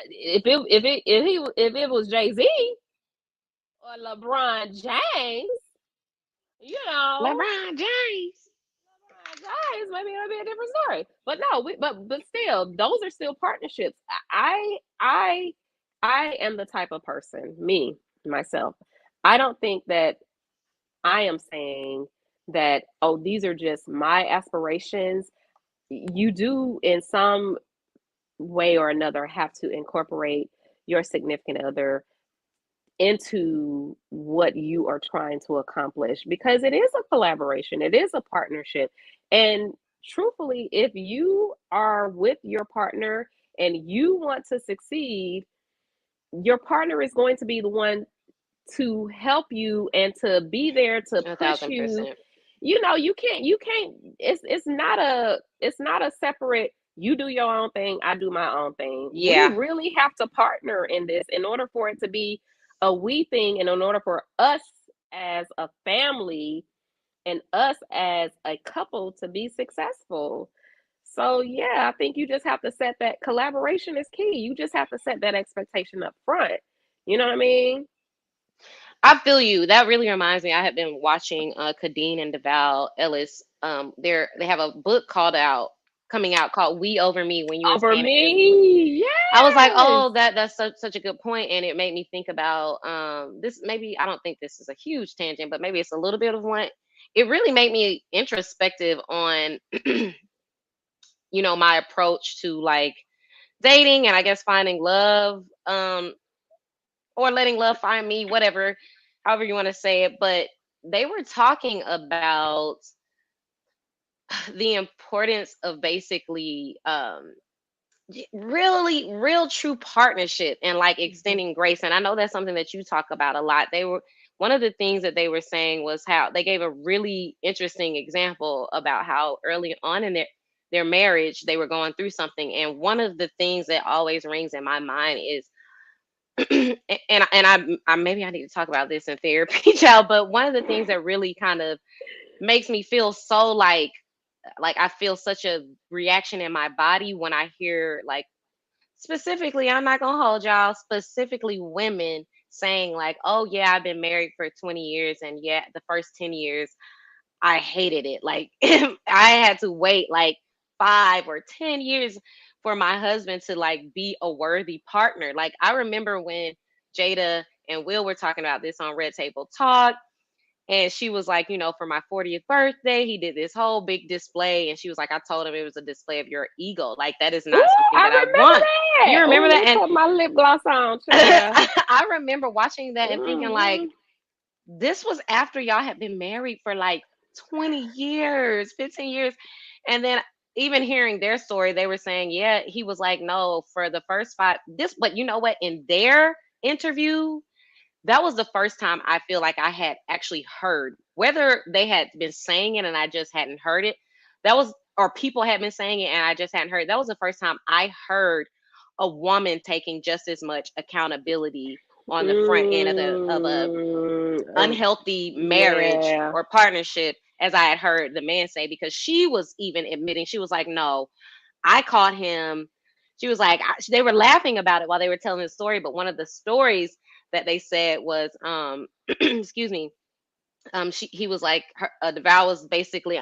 if it was Jay-Z or LeBron James, you know LeBron James. guys, maybe it'll be a different story. But no, but still, those are still partnerships. I am the type of person, me myself. I don't think that I am saying that, oh, these are just my aspirations. You do in some way or another have to incorporate your significant other into what you are trying to accomplish, because it is a collaboration, it is a partnership. And truthfully, if you are with your partner and you want to succeed, your partner is going to be the one to help you and to be there to A push thousand you. percent. You can't it's not a separate, you do your own thing, I do my own thing. We Yeah. really have to partner in this in order for it to be a we thing, and in order for us as a family and us as a couple to be successful. So yeah, I think you just have to set that collaboration is key. You just have to set that expectation up front. You know what I mean? I feel you. That really reminds me. I have been watching Kadeen and Deval Ellis. They have a book coming out called "We Over Me." When you were Over saying it, me. I was like, Yes. oh, that's such a good point, and it made me think about this. Maybe I don't think this is a huge tangent, but maybe it's a little bit of one. It really made me introspective on my approach to like dating, and I guess finding love, or letting love find me, whatever, however you want to say it. But they were talking about the importance of basically really real true partnership and like Mhm. extending grace. And I know that's something that you talk about a lot. They were One of the things that they were saying was how they gave a really interesting example about how early on in their marriage they were going through something. And one of the things that always rings in my mind is and I maybe I need to talk about this in therapy, child. But one of the things that really kind of makes me feel so like I feel such a reaction in my body when I hear like, specifically, I'm not gonna hold y'all, specifically women saying like, oh yeah, I've been married for 20 years, and yeah, the first 10 years I hated it. Like I had to wait like 5 or 10 years for my husband to like be a worthy partner. Like I remember when Jada and Will were talking about this on Red Table Talk, and she was like, for my 40th birthday, he did this whole big display. And she was like, I told him it was a display of your ego. Like, that is Ooh, not something I that I remember want. You that. remember Oh, let that? me And put my lip gloss on, child. I remember watching that and thinking, like, Hmm. this was after y'all had been married for like 20 years, 15 years. And then even hearing their story, they were saying, yeah, he was like, no, for the first but you know what? In their interview, that was the first time I feel like I had actually heard, whether they had been saying it and I just hadn't heard it. Or people had been saying it and I just hadn't heard. That was the first time I heard a woman taking just as much accountability on the front end of a unhealthy marriage Yeah. or partnership, as I had heard the man say, because she was even admitting, she was like, no, I caught him. She was like, they were laughing about it while they were telling the story, but one of the stories that they said was, excuse me, he was like, the vow was basically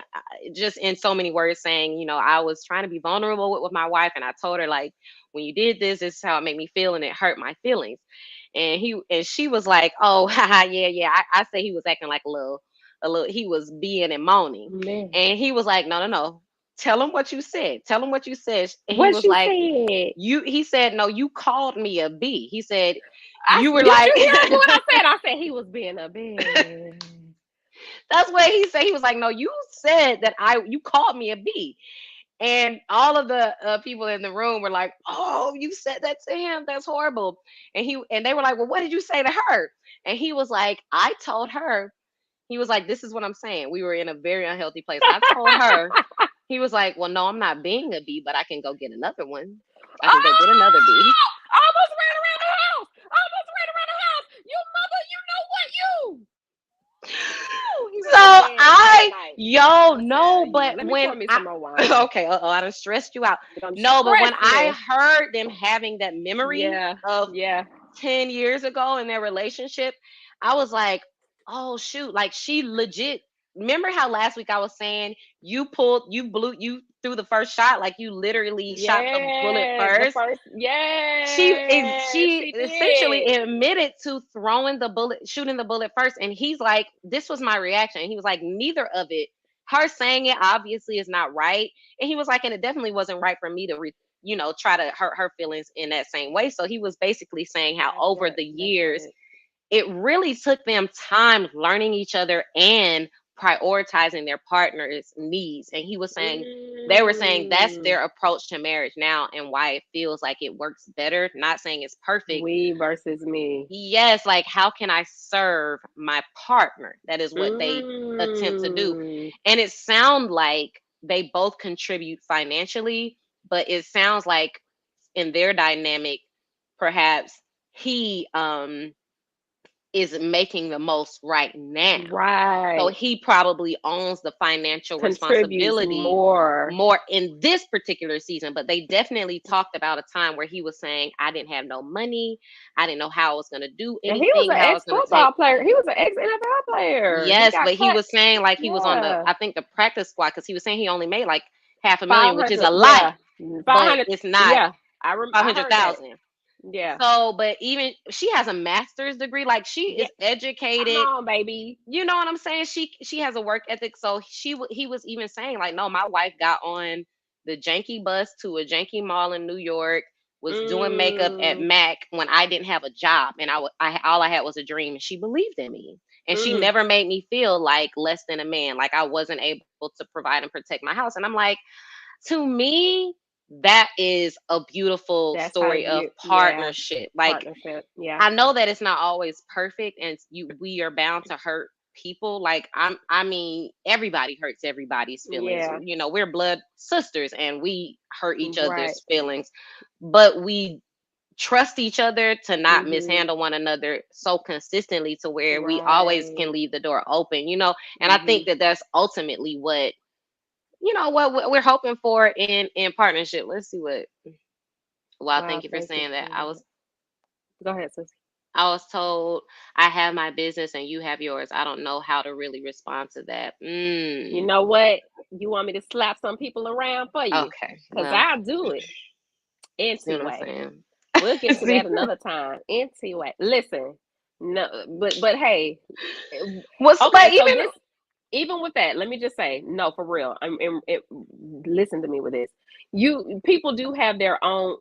just in so many words saying, I was trying to be vulnerable with my wife, and I told her, like, when you did this is how it made me feel, and it hurt my feelings. And she was like, oh, haha, yeah. I say he was acting like a little, he was being and moaning. Man. And he was like, no. Tell him what you said. Tell him what you said. And he What was she like, said? he said, no, you called me a B. He said, I you were did like, you hear what I said? I said he was being a bitch. that's what he said. He was like, no, you said that you called me a B. And all of the people in the room were like, "Oh, you said that to him? That's horrible." And they were like, "Well, what did you say to her?" And he was like, "I told her." He was like, "This is what I'm saying. We were in a very unhealthy place. I told her." He was like, "Well, no, I'm not being a B, but I can go get another one. I can go get another B." I almost ran around the house. I almost ran around the house. You mother, you know what you? Woo! He So went to bed that night. I'm gonna tell no, you. but Let me when pour me I some more wine. okay, I done stressed you out. Cause I'm No, but when I stressing. heard them having that memory Yeah, of yeah, 10 years ago in their relationship, I was like, oh shoot, like she legit. Remember how last week I was saying you threw the first shot, like you literally shot the bullet yeah. The first. first, yeah, She she essentially did. admitted to shooting the bullet first, and he's like, this was my reaction. And he was like, neither of it. Her saying it obviously is not right, and he was like, and it definitely wasn't right for me to try to hurt her feelings in that same way. So he was basically saying how over the That's years it. it really took them time learning each other and prioritizing their partner's needs. And they were saying that's Mm, their approach to marriage now and why it feels like it works better. Not saying it's perfect. we versus me. Yes, like how can I serve my partner? That is what they attempt to do. Mm, And it sounds like they both contribute financially, but it sounds like in their dynamic, perhaps he is making the most right now. So right. he probably owns the financial Contributes responsibility more. more in this particular season. But they definitely talked about a time where he was saying, I didn't have no money. I didn't know how I was going to do And he was anything, an how I ex was going to take. football player. He was an ex NFL player. He Yes, got but he cut. was saying like he was on Yeah. I think the practice squad, because he was saying he only made like half a million, which is 500. a lot, Yeah. but 500. it's not Yeah. I heard that. 500,000. Yeah. So, but even she has a master's degree, like she Yeah. is Come educated. on, baby. You know what I'm saying? She has a work ethic. So he was even saying like, no, my wife got on the janky bus to a janky mall in New York, was doing makeup at Mm, Mac when I didn't have a job, and all I had was a dream, and she believed in me, and she mm. never made me feel like less than a man, like I wasn't able to provide and protect my house. And I'm like, to me, that is a beautiful That's how story of you, yeah, partnership. Like, partnership. Yeah. I know that it's not always perfect, and we are bound to hurt people. Like I mean, everybody hurts everybody's feelings. Yeah. We're blood sisters and we hurt each Right. other's feelings, but we trust each other to not Mm-hmm. mishandle one another so consistently to where we always Right. can leave the door open. And I Mm-hmm. think that that's ultimately what we're hoping for in partnership. Let's see what. Wow, thank Wow. you for Thank you saying that. for that. Go ahead, sis. I was told I have my business and you have yours. I don't know how to really respond to that. You know what? You want me to slap some people around for you? Okay. Because Well, I'll do it. see what I'm Anyway. saying? We'll get to See? that another time. Anyway. Listen. No, but hey. But Okay, so even this, even with that, let me just say, no, for real. Listen to me with this. People do have their own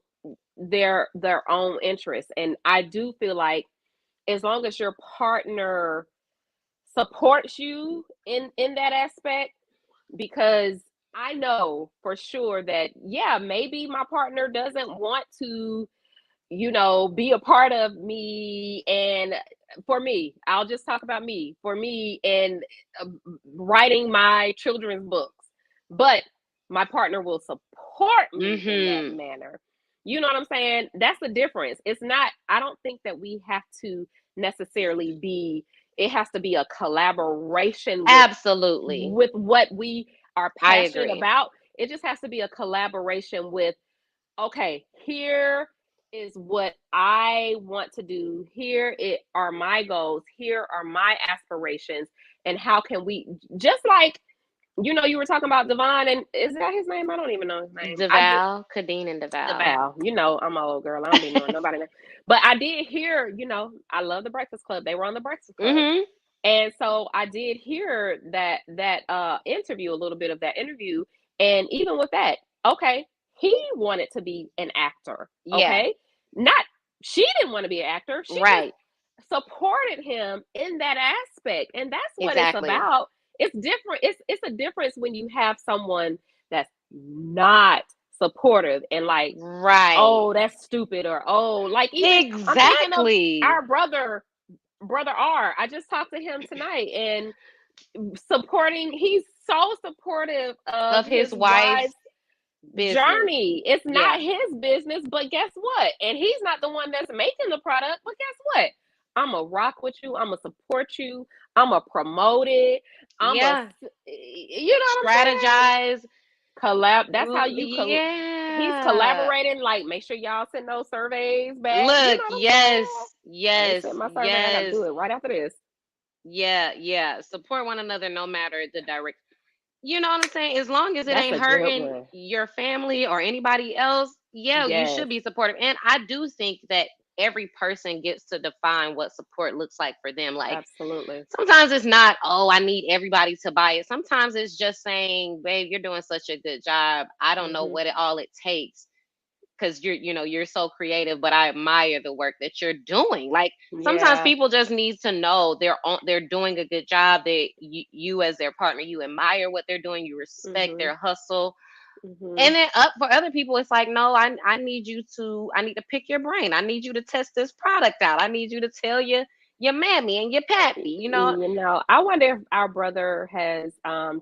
interests, and I do feel like as long as your partner supports you in that aspect, because I know for sure that, yeah, maybe my partner doesn't want to, be a part of me. And for me, I'll just talk about me, for me, and uh, writing my children's books, but my partner will support me in that mm-hmm. manner. You know what I'm saying? That's the difference. It's not, I don't think that we have to necessarily be, it has to be a collaboration Absolutely. with what we are I passionate agree. about. It just has to be a collaboration with, okay, here is what I want to do. Here it are my goals. Here are my aspirations. And how can we, just like, you were talking about Devon, and is that his name? I don't even know his name. DeVal, Kadeen and DeVal. DeVal. I'm an old girl. I don't be knowing nobody name. But I did hear, I love the Breakfast Club. They were on the Breakfast Club. Mm-hmm. And so I did hear that interview, a little bit of that interview. And even with that, okay, he wanted to be an actor. Yeah. Okay. Not, she didn't want to be an actor. She just Right. supported him in that aspect. And that's what it's Exactly. about. It's different. It's a difference when you have someone that's not supportive and like, Right. oh, that's stupid, or oh, like, even I'm thinking of Exactly. our brother R. I just talked to him tonight, and supporting, he's so supportive of Of his his wife's wife's business. journey. It's not Yeah. his business, but guess what? And he's not the one that's making the product, but guess what? I'm gonna rock with you. I'm gonna support you. I'm gonna promote it. I'm gonna, Yeah. you know what I'm saying? Strategize. That's how you he's Yeah. collaborating. Like, make sure y'all send those surveys back. You Look, know what I'm yes, saying? I ain't yes, sent my survey. I gotta yes. do it right after this. Yeah, yeah. Support one another no matter the direct. You know what I'm saying? As long as it That's ain't a good hurting one. your family or anybody else, yeah, you Yes, should be supportive. And I do think that every person gets to define what support looks like for them. Like, absolutely. sometimes it's not, oh, I need everybody to buy it. Sometimes it's just saying, babe, you're doing such a good job. I don't know Hmm. what it takes, because you're so creative, but I admire the work that you're doing. Like, sometimes Yeah. people just need to know they're doing a good job. You as their partner, you admire what they're doing, you respect Hmm. their hustle. Hmm. And then up for other people, it's like, no, I need to pick your brain. I need you to test this product out. I need you to tell your mammy and your pappy, I wonder if our brother has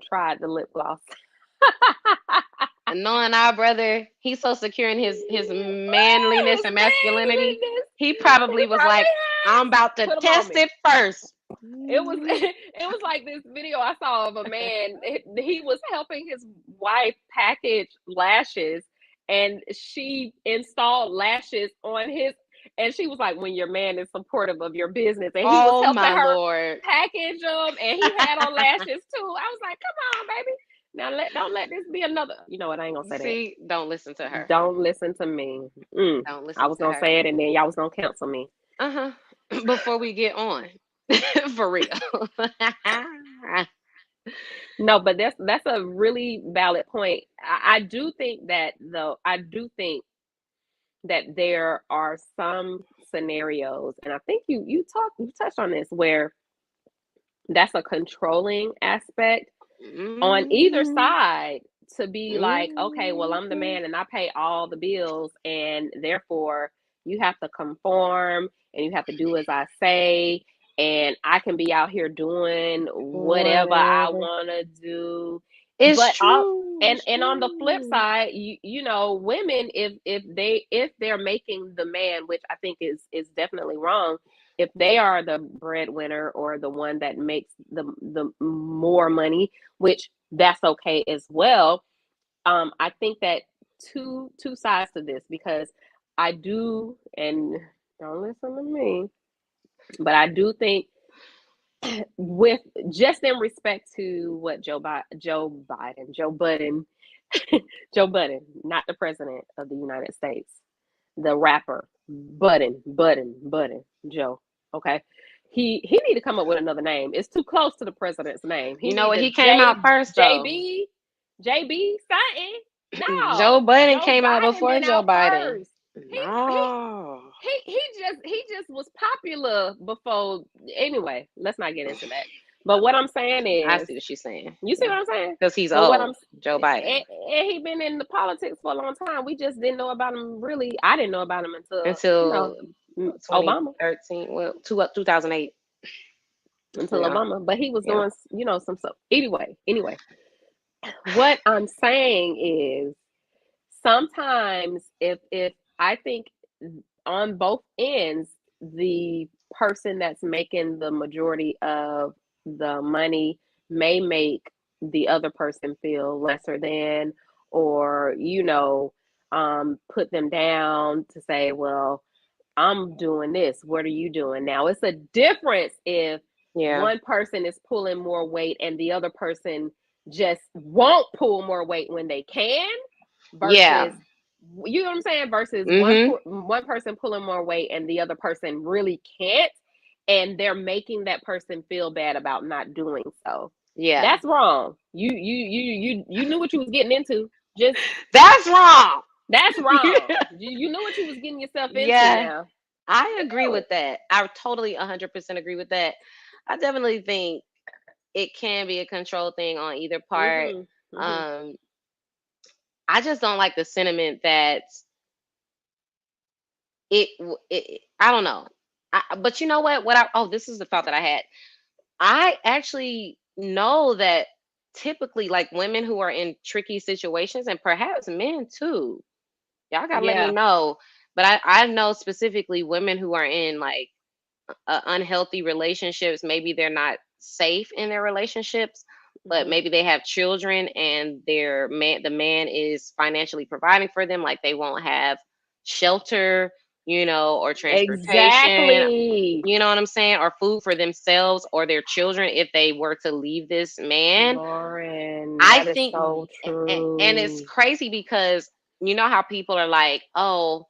tried the lip gloss. And knowing our brother, he's so secure in his manliness His and masculinity, manliness. he He probably was like, probably I'm has. about to Put him on test me. it first. It was it was like this video I saw of a man. He was helping his wife package lashes, and she installed lashes on his. And she was like, "When your man is supportive of your business," and he was Oh helping my her Lord. package them, and he had on lashes too. I was like, "Come on, baby. Now don't let this be another." You know what? I ain't gonna say that. See, don't listen to her. Don't listen to me. Don't I listen was to gonna her. say it, and then y'all was gonna cancel me. Uh-huh. Before we get on. For real. No, but that's a really valid point. I do think that, though. I do think that there are some scenarios, and I think you touched on this, where that's a controlling aspect on either Mm-hmm. side, to be like, okay, well, I'm the Mm-hmm. man and I pay all the bills, and therefore you have to conform and you have to do as I say, and I can be out here doing whatever I Whatever. want to do. It's But all true. and It's and on the flip true. side, women, if they're making the man, which I think is definitely wrong, if they are the breadwinner or the one that makes the more money, which that's okay as well. I think that two sides to this, because I do, and don't listen to me, but I do think, with just in respect to what Joe Budden, Joe Budden, not the president of the United States, the rapper Budden Joe. Okay, he need to come up with another name. It's too close to the president's name. He You know need what? to He came out first though. JB something. Joe No, Budden Joe came out Biden before been Joe out Biden. first. He No. he just was popular before. Anyway, let's not get into that. But what I'm saying I is, see what she's saying. you see Yeah. what I'm saying? Because he's But what I'm old. Joe Biden. and he been in the politics for a long time. We just didn't know about him, really. I didn't know about him until Until Obama. 2013. Well, 2008. Until Yeah. Obama, but he was Yeah. doing some stuff. Anyway, what I'm saying is, sometimes if I think on both ends, the person that's making the majority of the money may make the other person feel lesser than, or, put them down to say, well, I'm doing this. What are you doing now? It's a difference if Yeah. one person is pulling more weight and the other person just won't pull more weight when they can, Yeah. versus, you know what I'm saying, versus Mhm. one person pulling more weight and the other person really can't, and they're making that person feel bad about not doing so. Yeah. That's wrong. You knew what you was getting into. Just That's wrong. That's wrong. You knew what you was getting yourself into Yeah. now. I You agree knew with it. that. I totally 100% agree with that. I definitely think it can be a control thing on either part. Mhm. Mhm. Um, I just don't like the sentiment that I don't know. But you know what? This is the thought that I had. I actually know that typically, like women who are in tricky situations, and perhaps men too, y'all gotta let me Yeah. know. But I know specifically women who are in like unhealthy relationships. Maybe they're not safe in their relationships, but Mhm. maybe they have children and the man is financially providing for them. Like they won't have shelter, or transportation. Exactly. You know what I'm saying? Or food for themselves or their children if they were to leave this man. Lauren, I that is think, so and it's true. crazy because you know how people are like, oh,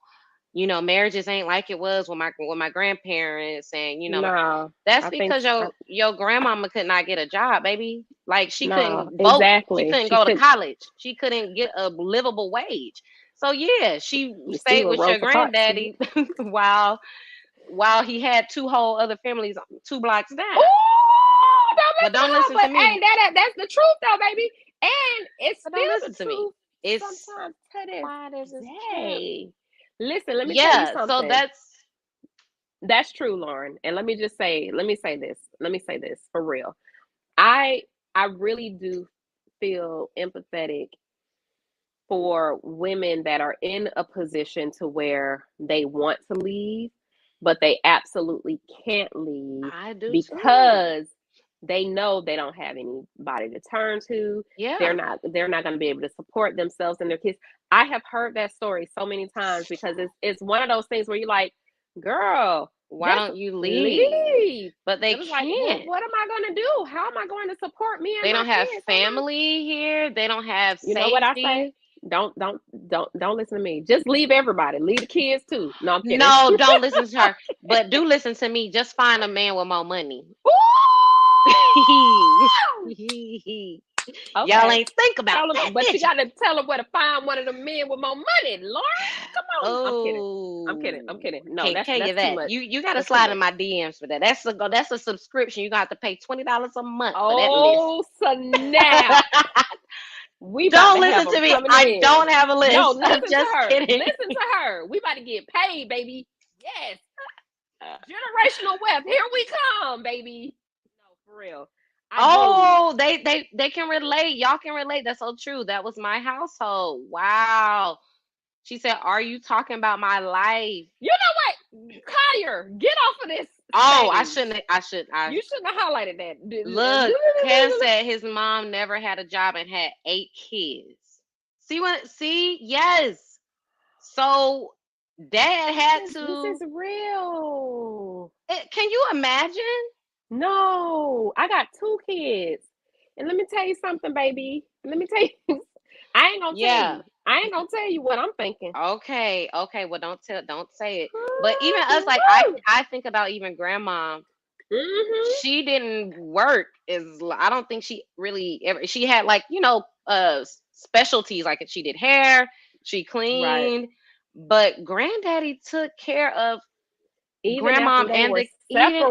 marriages ain't like it was with my grandparents, and No, that's I think because your grandmama could not get a job, baby. Like she no, couldn't vote, she exactly. couldn't She go to couldn't. college, she couldn't get a livable wage. So yeah, she You see stayed what with your Rosa Parks did? granddaddy while he had two whole other families 2 blocks down. Oh, don't But listen to don't her. listen But to hey, me. that's the truth though, baby. And it's But don't still the listen to me. truth It's sometimes to this why does this trip? day. Listen, let me tell you Yeah. So something. that's That's true, Lauren. And let me say this for real. I I really do feel empathetic for women that are in a position to where they want to leave, but they absolutely can't leave I do too. because they know they don't have anybody to turn to. Yeah. They're not going to be able to support themselves and their kids. I have heard that story so many times because it's one of those things where you're like, girl, Why just don't you leave? leave. But they It was like, what can't. what am I going to do? How am I going to support me and They my don't have kids? family here. They don't have You know what I safety. say? Don't don't don't listen to me. Just leave everybody. Leave the kids too. No, I'm kidding. No, don't listen to her. But do listen to me. Just find a man with more money. Y'all Okay. ain't think about Tell that, them, but you did you? got to tell them where to find one of the men with more money. Lauren, come on. I'm kidding. I'm kidding. I'm Oh, kidding. No, can't that's tell you that's too that. much. You got to That's too slide much. in my DMs for that. That's a subscription. You got to pay $20 a month for that list. Oh snap! We about Don't to have listen them to me. coming I in. don't have a No, list. I'm listen to just her. kidding. Listen to her. We about to get paid, baby. Yes, generational wealth. Here we come, baby. No, for real. I get you. Oh, they can relate. Y'all can relate. That's so true. That was my household. Wow. She said, "Are you talking about my life?" You know what? Collier, get off of this Oh, I stage. shouldn't. I should. I You shouldn't have highlighted that. look. Ken said his mom never had a job and had 8 kids. See what? See, yes. So dad had This is to. real. Can you imagine? No, I got two kids. And let me tell you something, baby. Let me tell you. I ain't gonna tell Yeah. you. I ain't gonna tell you what I'm thinking. Okay. Okay. Well, don't say it. But even us, like I think about even grandma. Mm-hmm. She didn't work I don't think she really ever she had like specialties like she did hair, she Right. cleaned, but granddaddy took care of Even after grandmom they and were even after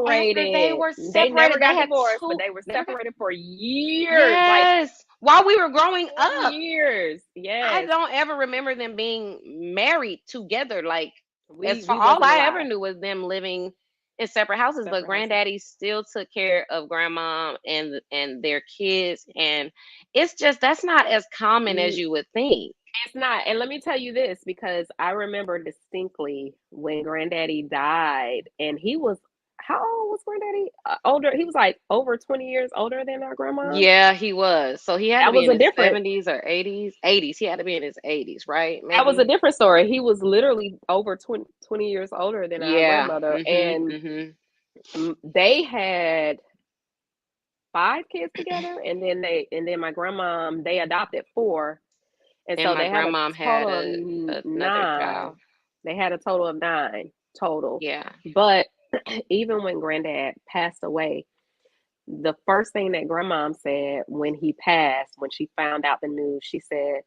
they separated, were they never separated they got had divorced, but two they were never got separated for years, like yes while we were growing 40 up. years. I Yes. don't ever remember them being married together. Like, as far We all wasn't I ever alive. knew was them living in separate houses. But Separate houses. granddaddy still took care of grandma and their kids, and it's just that's not as common as Mm, you would think. It's not. And let me tell you this, because I remember distinctly when Granddaddy died, and he was, how old was Granddaddy? Older. He was like over 20 years older than our grandma. Yeah, he was. So he had to That be was in a his different. 70s or 80s. 80s. He had to be in his 80s, right? That was a Maybe. different story. He was literally over 20 years older than our Yeah. grandmother, Mhm. and Mhm. they had 5 kids together, and then my grandma, they adopted 4, and And so my they had a grandmom had total of another nine. child. They had a total of 9 total. Yeah. But even when Granddad passed away, the first thing that Grandmom said when he passed, when she found out the news, she said,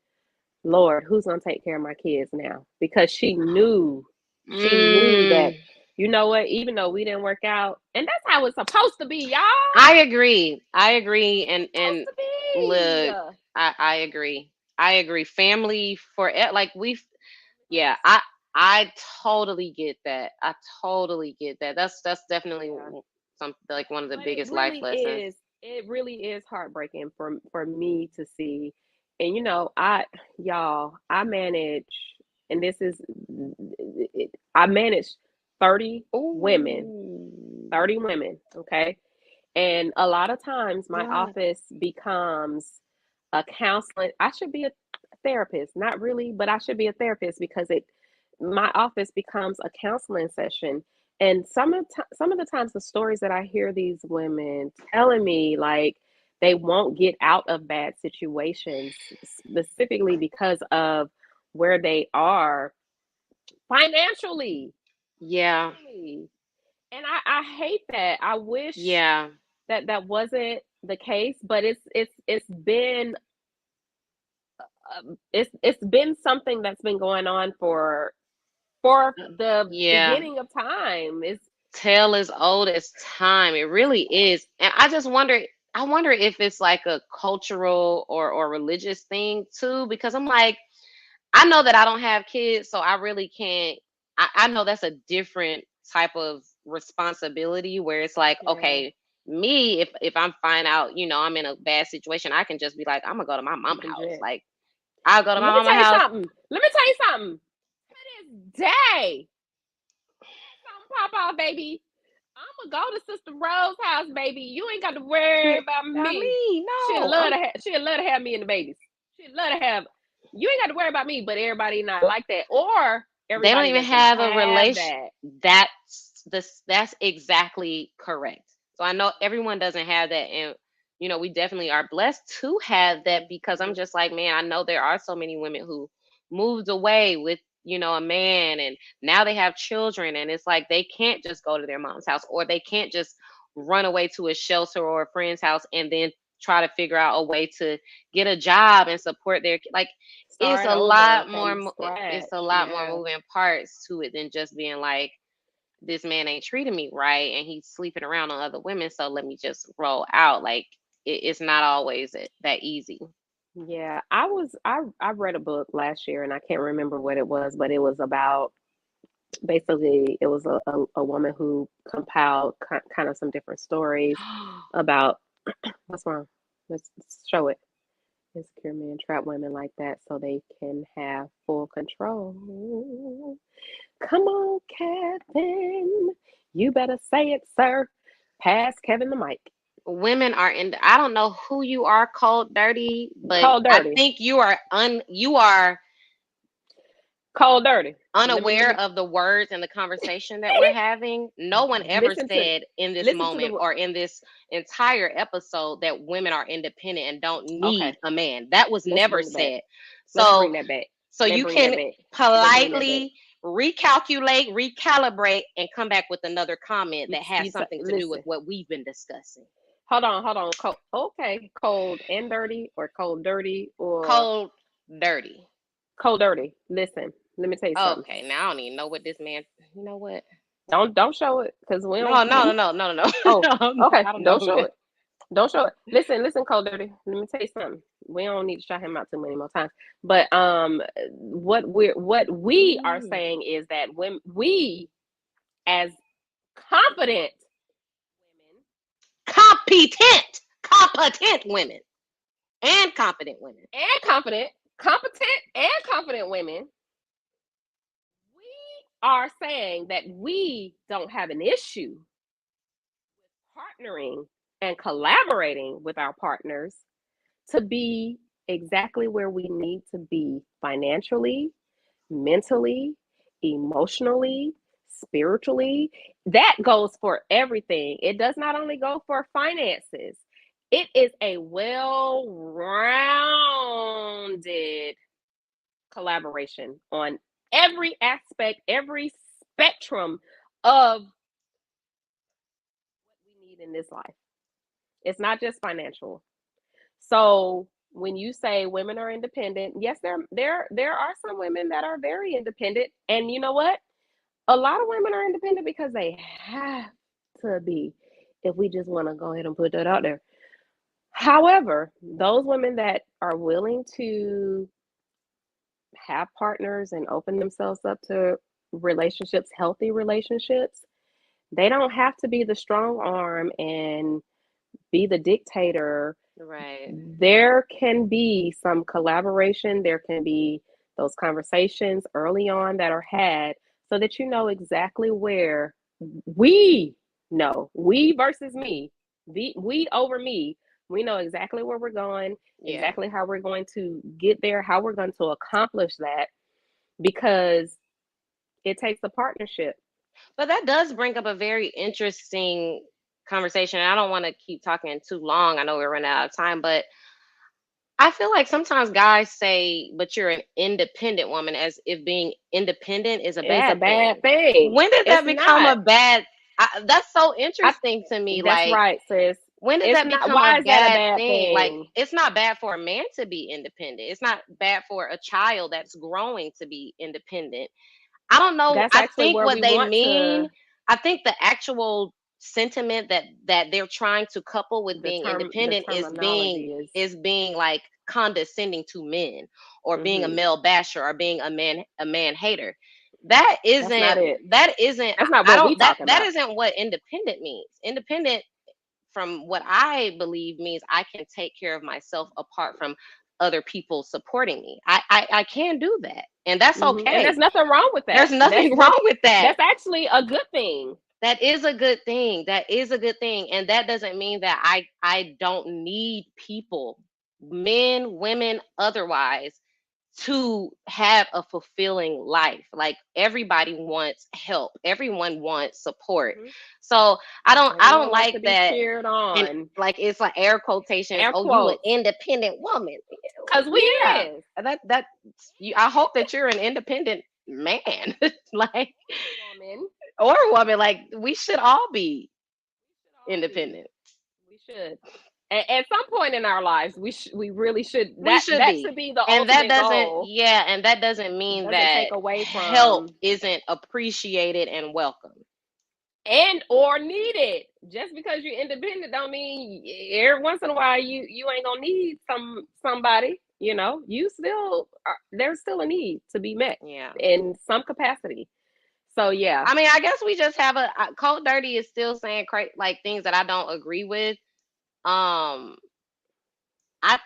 "Lord, who's gonna take care of my kids now?" Because she knew that, Mm, you know what, even though we didn't work out, and that's how it's supposed to be, y'all. I agree. I agree. Supposed And to be. look, I agree. I agree. Family for it. Like we've. Family Yeah. first. I totally get that. I totally get that. That's definitely Yeah. some like one of the But it biggest life really lessons. is. It really is heartbreaking for me to see. And I manage, and this is, I manage 30 women, Ooh, 30 women, okay? And a lot of times my lot. office becomes a counseling. I should be a therapist, not really, but I should be a therapist, because it my office becomes a counseling session. And some of the times, the stories that I hear these women telling me, like, they won't get out of bad situations, specifically because of where they are financially. Yeah. Financially. And I hate that. I wish Yeah. that that wasn't the case, but it's been something that's been going on for the Yeah. beginning of time. It's Tale as old as time. It really is. And I just wonder, I wonder if it's like a cultural or religious thing too, because I'm like, I know that I don't have kids, so I really can't. I know that's a different type of responsibility where it's like, Yeah, okay, me, if I'm find out, I'm in a bad situation, I can just be like, I'm gonna go to my you mama can house. just. Like, I'll go to my Let me mama tell you house. something. Let me tell you something. To this day, something pop off, baby. I'm gonna go to Sister Rose's house, baby. You ain't got to worry about I me. mean, She'd no, love to have. She'd love to have me and the babies. She'd love to have. You ain't got to worry about me, but everybody not like that, or they don't everybody even doesn't have a have relation. that. That's exactly correct. So I know everyone doesn't have that, and we definitely are blessed to have that, because I'm Mhm. just like, man, I know there are so many women who moved away with a man, and now they have children, and it's like they can't just go to their mom's house, or they can't just run away to a shelter or a friend's house and then try to figure out a way to get a job and support like it's Start a over lot more from it's a scratch. lot more Yeah. moving parts to it than just being like, this man ain't treating me right and he's sleeping around on other women, so let me just roll out. Like, it's not always that easy. Yeah, I read a book last year, and I can't remember what it was, but it was about, basically, it was a woman who compiled kind of some different stories about what's wrong. Let's show it. Insecure men trap women like that so they can have full control. Come on, Kevin. You better say it, sir. Pass Kevin the mic. Women are in, I don't know who you are, cold dirty, but Cold I dirty. think you are Cold dirty. Let unaware me of the words and the conversation that we're having. No one ever listen to said in this listen to moment the or in this entire episode that women are independent and don't need okay. a man. That was Let's never bring it back. said. Let's So bring that back. Let's you bring that can back. Let's bring that back. politely recalculate, recalibrate, and come back with another comment that has something to do with Listen. what we've been discussing. Hold on. Okay, cold and dirty, or cold dirty, or Cold, dirty. cold dirty. Listen, let me tell you something. Okay, now I don't even know what this man. You know what? Don't show it, because we don't. No, no, no, no, no, no, Oh, no. No, okay. I don't know Don't who show this. it. Don't show it. Listen, cold dirty. Let me tell you something. We don't need to shout him out too many more times. But what we are Mm. saying is that when we, as confident women Competent women and competent women. and confident, competent and confident women, we are saying that we don't have an issue partnering and collaborating with our partners to be exactly where we need to be financially, mentally, emotionally, spiritually. That goes for everything. It does not only go for finances, it is a well rounded collaboration on every aspect, every spectrum of what we need in this life. It's not just financial. So when you say women are independent, yes, there are some women that are very independent, and you know what? A lot of women are independent because they have to be. If we just want to go ahead and put that out there. However, those women that are willing to have partners and open themselves up to relationships, healthy relationships, they don't have to be the strong arm and be the dictator. Right. There can be some collaboration, there can be those conversations early on that are had so that you know exactly where we know, we versus me, we over me. We know exactly where we're going, Yeah. exactly how we're going to get there, how we're going to accomplish that, because it takes a partnership. But that does bring up a very interesting conversation. I don't want to keep talking too long. I know we're running out of time, but I feel like sometimes guys say, but you're an independent woman, as if being independent is a It's a bad bad thing. thing. When did It's that become not. a bad? That's so I interesting to me. That's Like, right, sis. when did It's that not. become a Why is that a bad bad thing? Like, thing? it's not bad for a man to be independent. It's not bad for a child that's growing to be independent. I don't know. That's I actually think where what we they want mean, to I think the actual sentiment that they're trying to couple with being the independent terminology is. is being like condescending to men, or being a Hmm. male basher, or being a man hater. That That's not isn't it. that isn't That's not I what we don't that talking that about. isn't what independent means. Independent, from what I believe, means I can take care of myself apart from other people supporting me. I can do that, and that's And there's okay. nothing wrong with There's that. That's nothing that's wrong with that. that's actually a good thing. That is a good thing. That is a good thing. And that doesn't mean that I don't need people, men, women, otherwise, to have a fulfilling life. Like, everybody wants help. Everyone wants support. Hmm. So I don't Everyone wants like to be that. cheered And on. like, it's like air quotations, Air oh, you an quotes, independent woman. because we Yeah. is That you, I hope that you're an independent man. Like, woman. or woman. Like, we should all be We should all be. independent. We should. At some point in our lives, we really should. We That should that should be. be the And that ultimate doesn't, goal. yeah, and that doesn't It mean doesn't that take away help from isn't appreciated and welcome. and or needed. Just because you're independent don't mean every once in a while you ain't gonna need somebody. You know, you still are, there's still a need to be met Yeah. in some capacity. So yeah, I mean, I guess we just have Cold Dirty is still saying like things that I don't agree with. Um,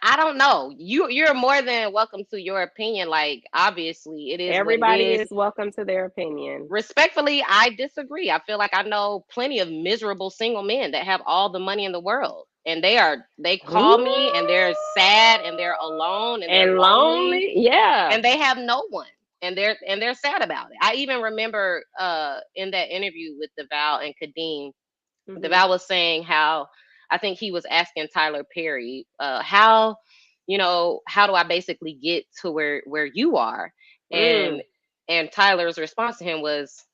I don't know. You're more than welcome to your opinion. Like, obviously, it is what it everybody is. is welcome to their opinion. Respectfully, I disagree. I feel like I know plenty of miserable single men that have all the money in the world, and they call Ooh, me, and they're sad, and they're alone, and they're and lonely, lonely, yeah. and they have no one, and they're sad about it. I even remember in that interview with DeVal and Kadeem, Hmm. DeVal was saying how, I think he was asking Tyler Perry, how, how do I basically get to where you are? Mm. And Tyler's response to him was,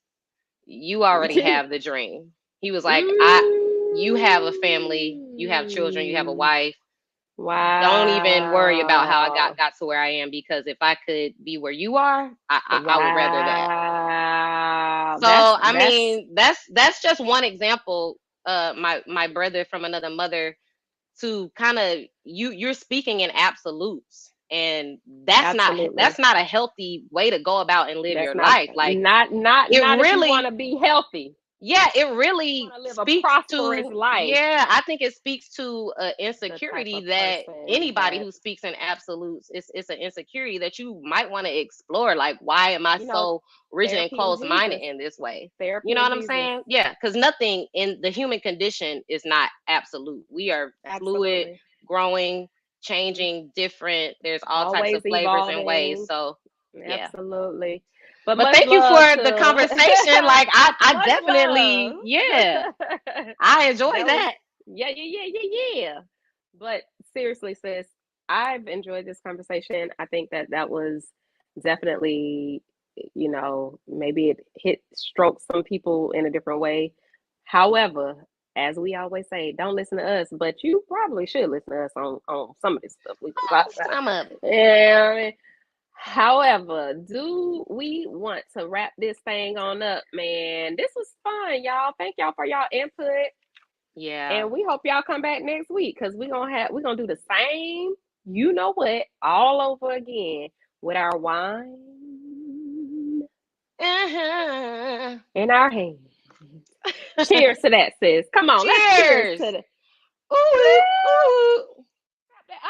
you already have the dream. He was like, you have a family, you have children, you have a Mm. wife. Don't even worry about how I Wow. got to where I am, because if I could be where you are, I would rather that. Wow. So, I That's mean, that's just one example. My brother from another mother, to kind of, you're speaking in absolutes, and absolutely. that's not a healthy way to go about and live That's your life. Like, not it if you want really, to be healthy. yeah, it really Want to live a speaks prosperous to, life. yeah, I think it speaks to The type insecurity of that person anybody that, who speaks in absolutes, it's an insecurity that you might want to explore. Like, why am I you know, so rigid and therapy and closed minded Jesus. in this way? You Therapy know and what I'm Jesus. saying? Yeah, because nothing in the human condition is not absolute. We are fluid, Absolutely. growing, Mhm. changing, different. There's all types Always of flavors and ways. evolving. So yeah. Absolutely. But But much thank you for love the to conversation. Like I much definitely, yeah, love. I enjoy That was, that. yeah. But seriously, sis, I've enjoyed this conversation. I think that that was definitely, maybe it hit stroke some people in a different way. However, as we always say, don't listen to us, but you probably should listen to us on some of this stuff we gonna talk about. Some of it. Yeah, I mean, however, do we want to wrap this thing on up, man? This was fun, y'all. Thank y'all for y'all input. Yeah. And we hope y'all come back next week because we're gonna do the same, you know what, all over again with our wine Uh-huh. in our hands. Cheers to that, sis. Come on, let's cheers to Cheers. the Ooh, ooh. tap that,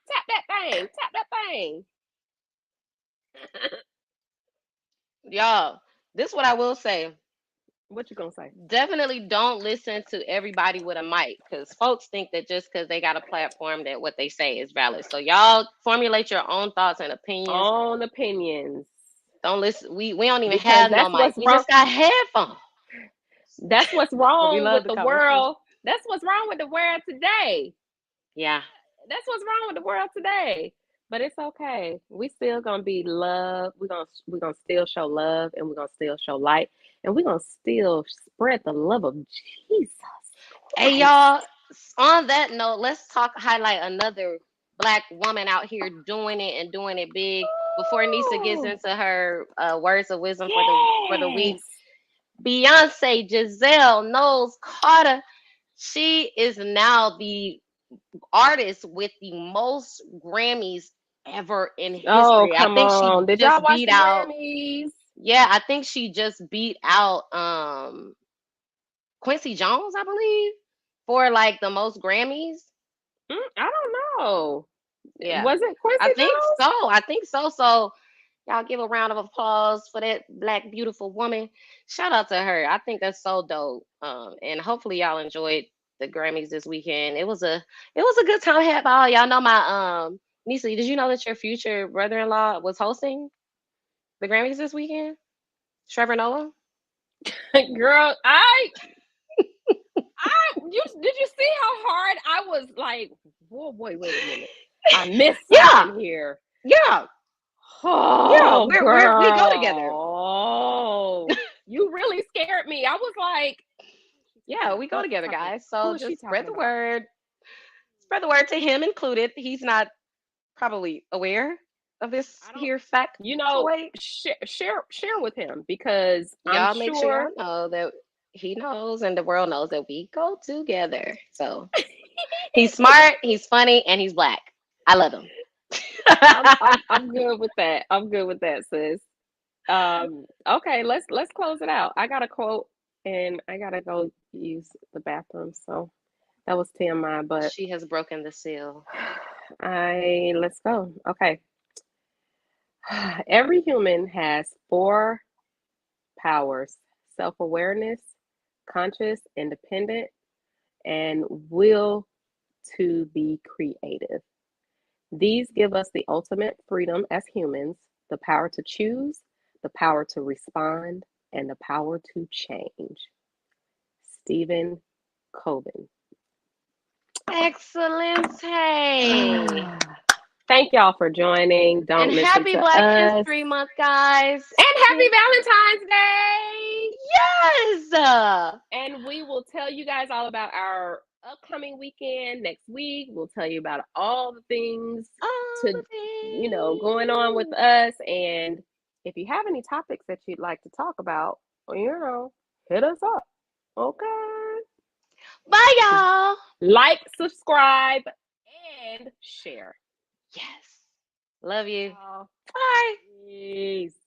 tap that thing, tap that thing. Y'all, this is what I will say. What you gonna say? Definitely don't listen to everybody with a mic because folks think that just because they got a platform that what they say is valid. So y'all formulate your own thoughts and opinions. Own opinions. Don't listen. We don't even Because have no that's mic. what's We wrong. just got headphones. That's what's But we wrong love with the the conversation. world. That's what's wrong with the world today. Yeah. That's what's wrong with the world today. But it's okay. We still gonna be love. We're gonna still show love, and we're gonna still show light, and we're gonna still spread the love of Jesus Hey Christ. y'all, on that note, let's talk highlight another black woman out here doing it and doing it big. Before Nisa gets Ooh, into her words of wisdom for the week, yes. Beyonce Giselle Knowles Carter, she is now the artist with the most Grammys ever in Oh, history. I come think she on. Did y'all just watch beat the out, Grammys? yeah, I think she just beat out Quincy Jones, I believe, for like the most Grammys. I don't know. Yeah, Was it Quincy I think Jones? so. I think so. So y'all give a round of applause for that black beautiful woman. Shout out to her. I think that's so dope. And hopefully y'all enjoyed the Grammys this weekend. It was a good time had by all. Y'all know my Nisa, did you know that your future brother-in-law was hosting the Grammys this weekend? Trevor Noah? Girl, you did you see how hard I was like, whoa, boy, wait a minute. I missed Yeah, something here. yeah, yeah. Oh, We go together. girl. You really scared me. I was like, who's she talking Yeah, about? we go together, guys. Who So is she just talking spread the about? word. Spread the word to him included. He's not probably aware of this I don't, here fact. Wait, share with him because I'm y'all make sure sure. y'all know that he knows and the world knows that we go together. So he's smart, he's funny, and he's black. I love him. I'm good with that. I'm good with that, sis. Okay, let's close it out. I got a quote and I gotta go use the bathroom. So that was TMI, but She has broken the seal. I let's go. Okay. Every human has four powers: self-awareness, conscious, independent, and will to be creative. These give us the ultimate freedom as humans, the power to choose, the power to respond, and the power to change. Stephen Coben. Excellent. Hey. Thank y'all for joining. And Don't listen happy to Black us. History Month, guys. And happy Valentine's Day. Yes. And we will tell you guys all about our upcoming weekend next week. We'll tell you about all the things All to, the going on with things. us. And if you have any topics that you'd like to talk about, hit us up. Okay. Bye, y'all. Like, subscribe, and share. Yes. Love you. Y'all. Bye. Peace.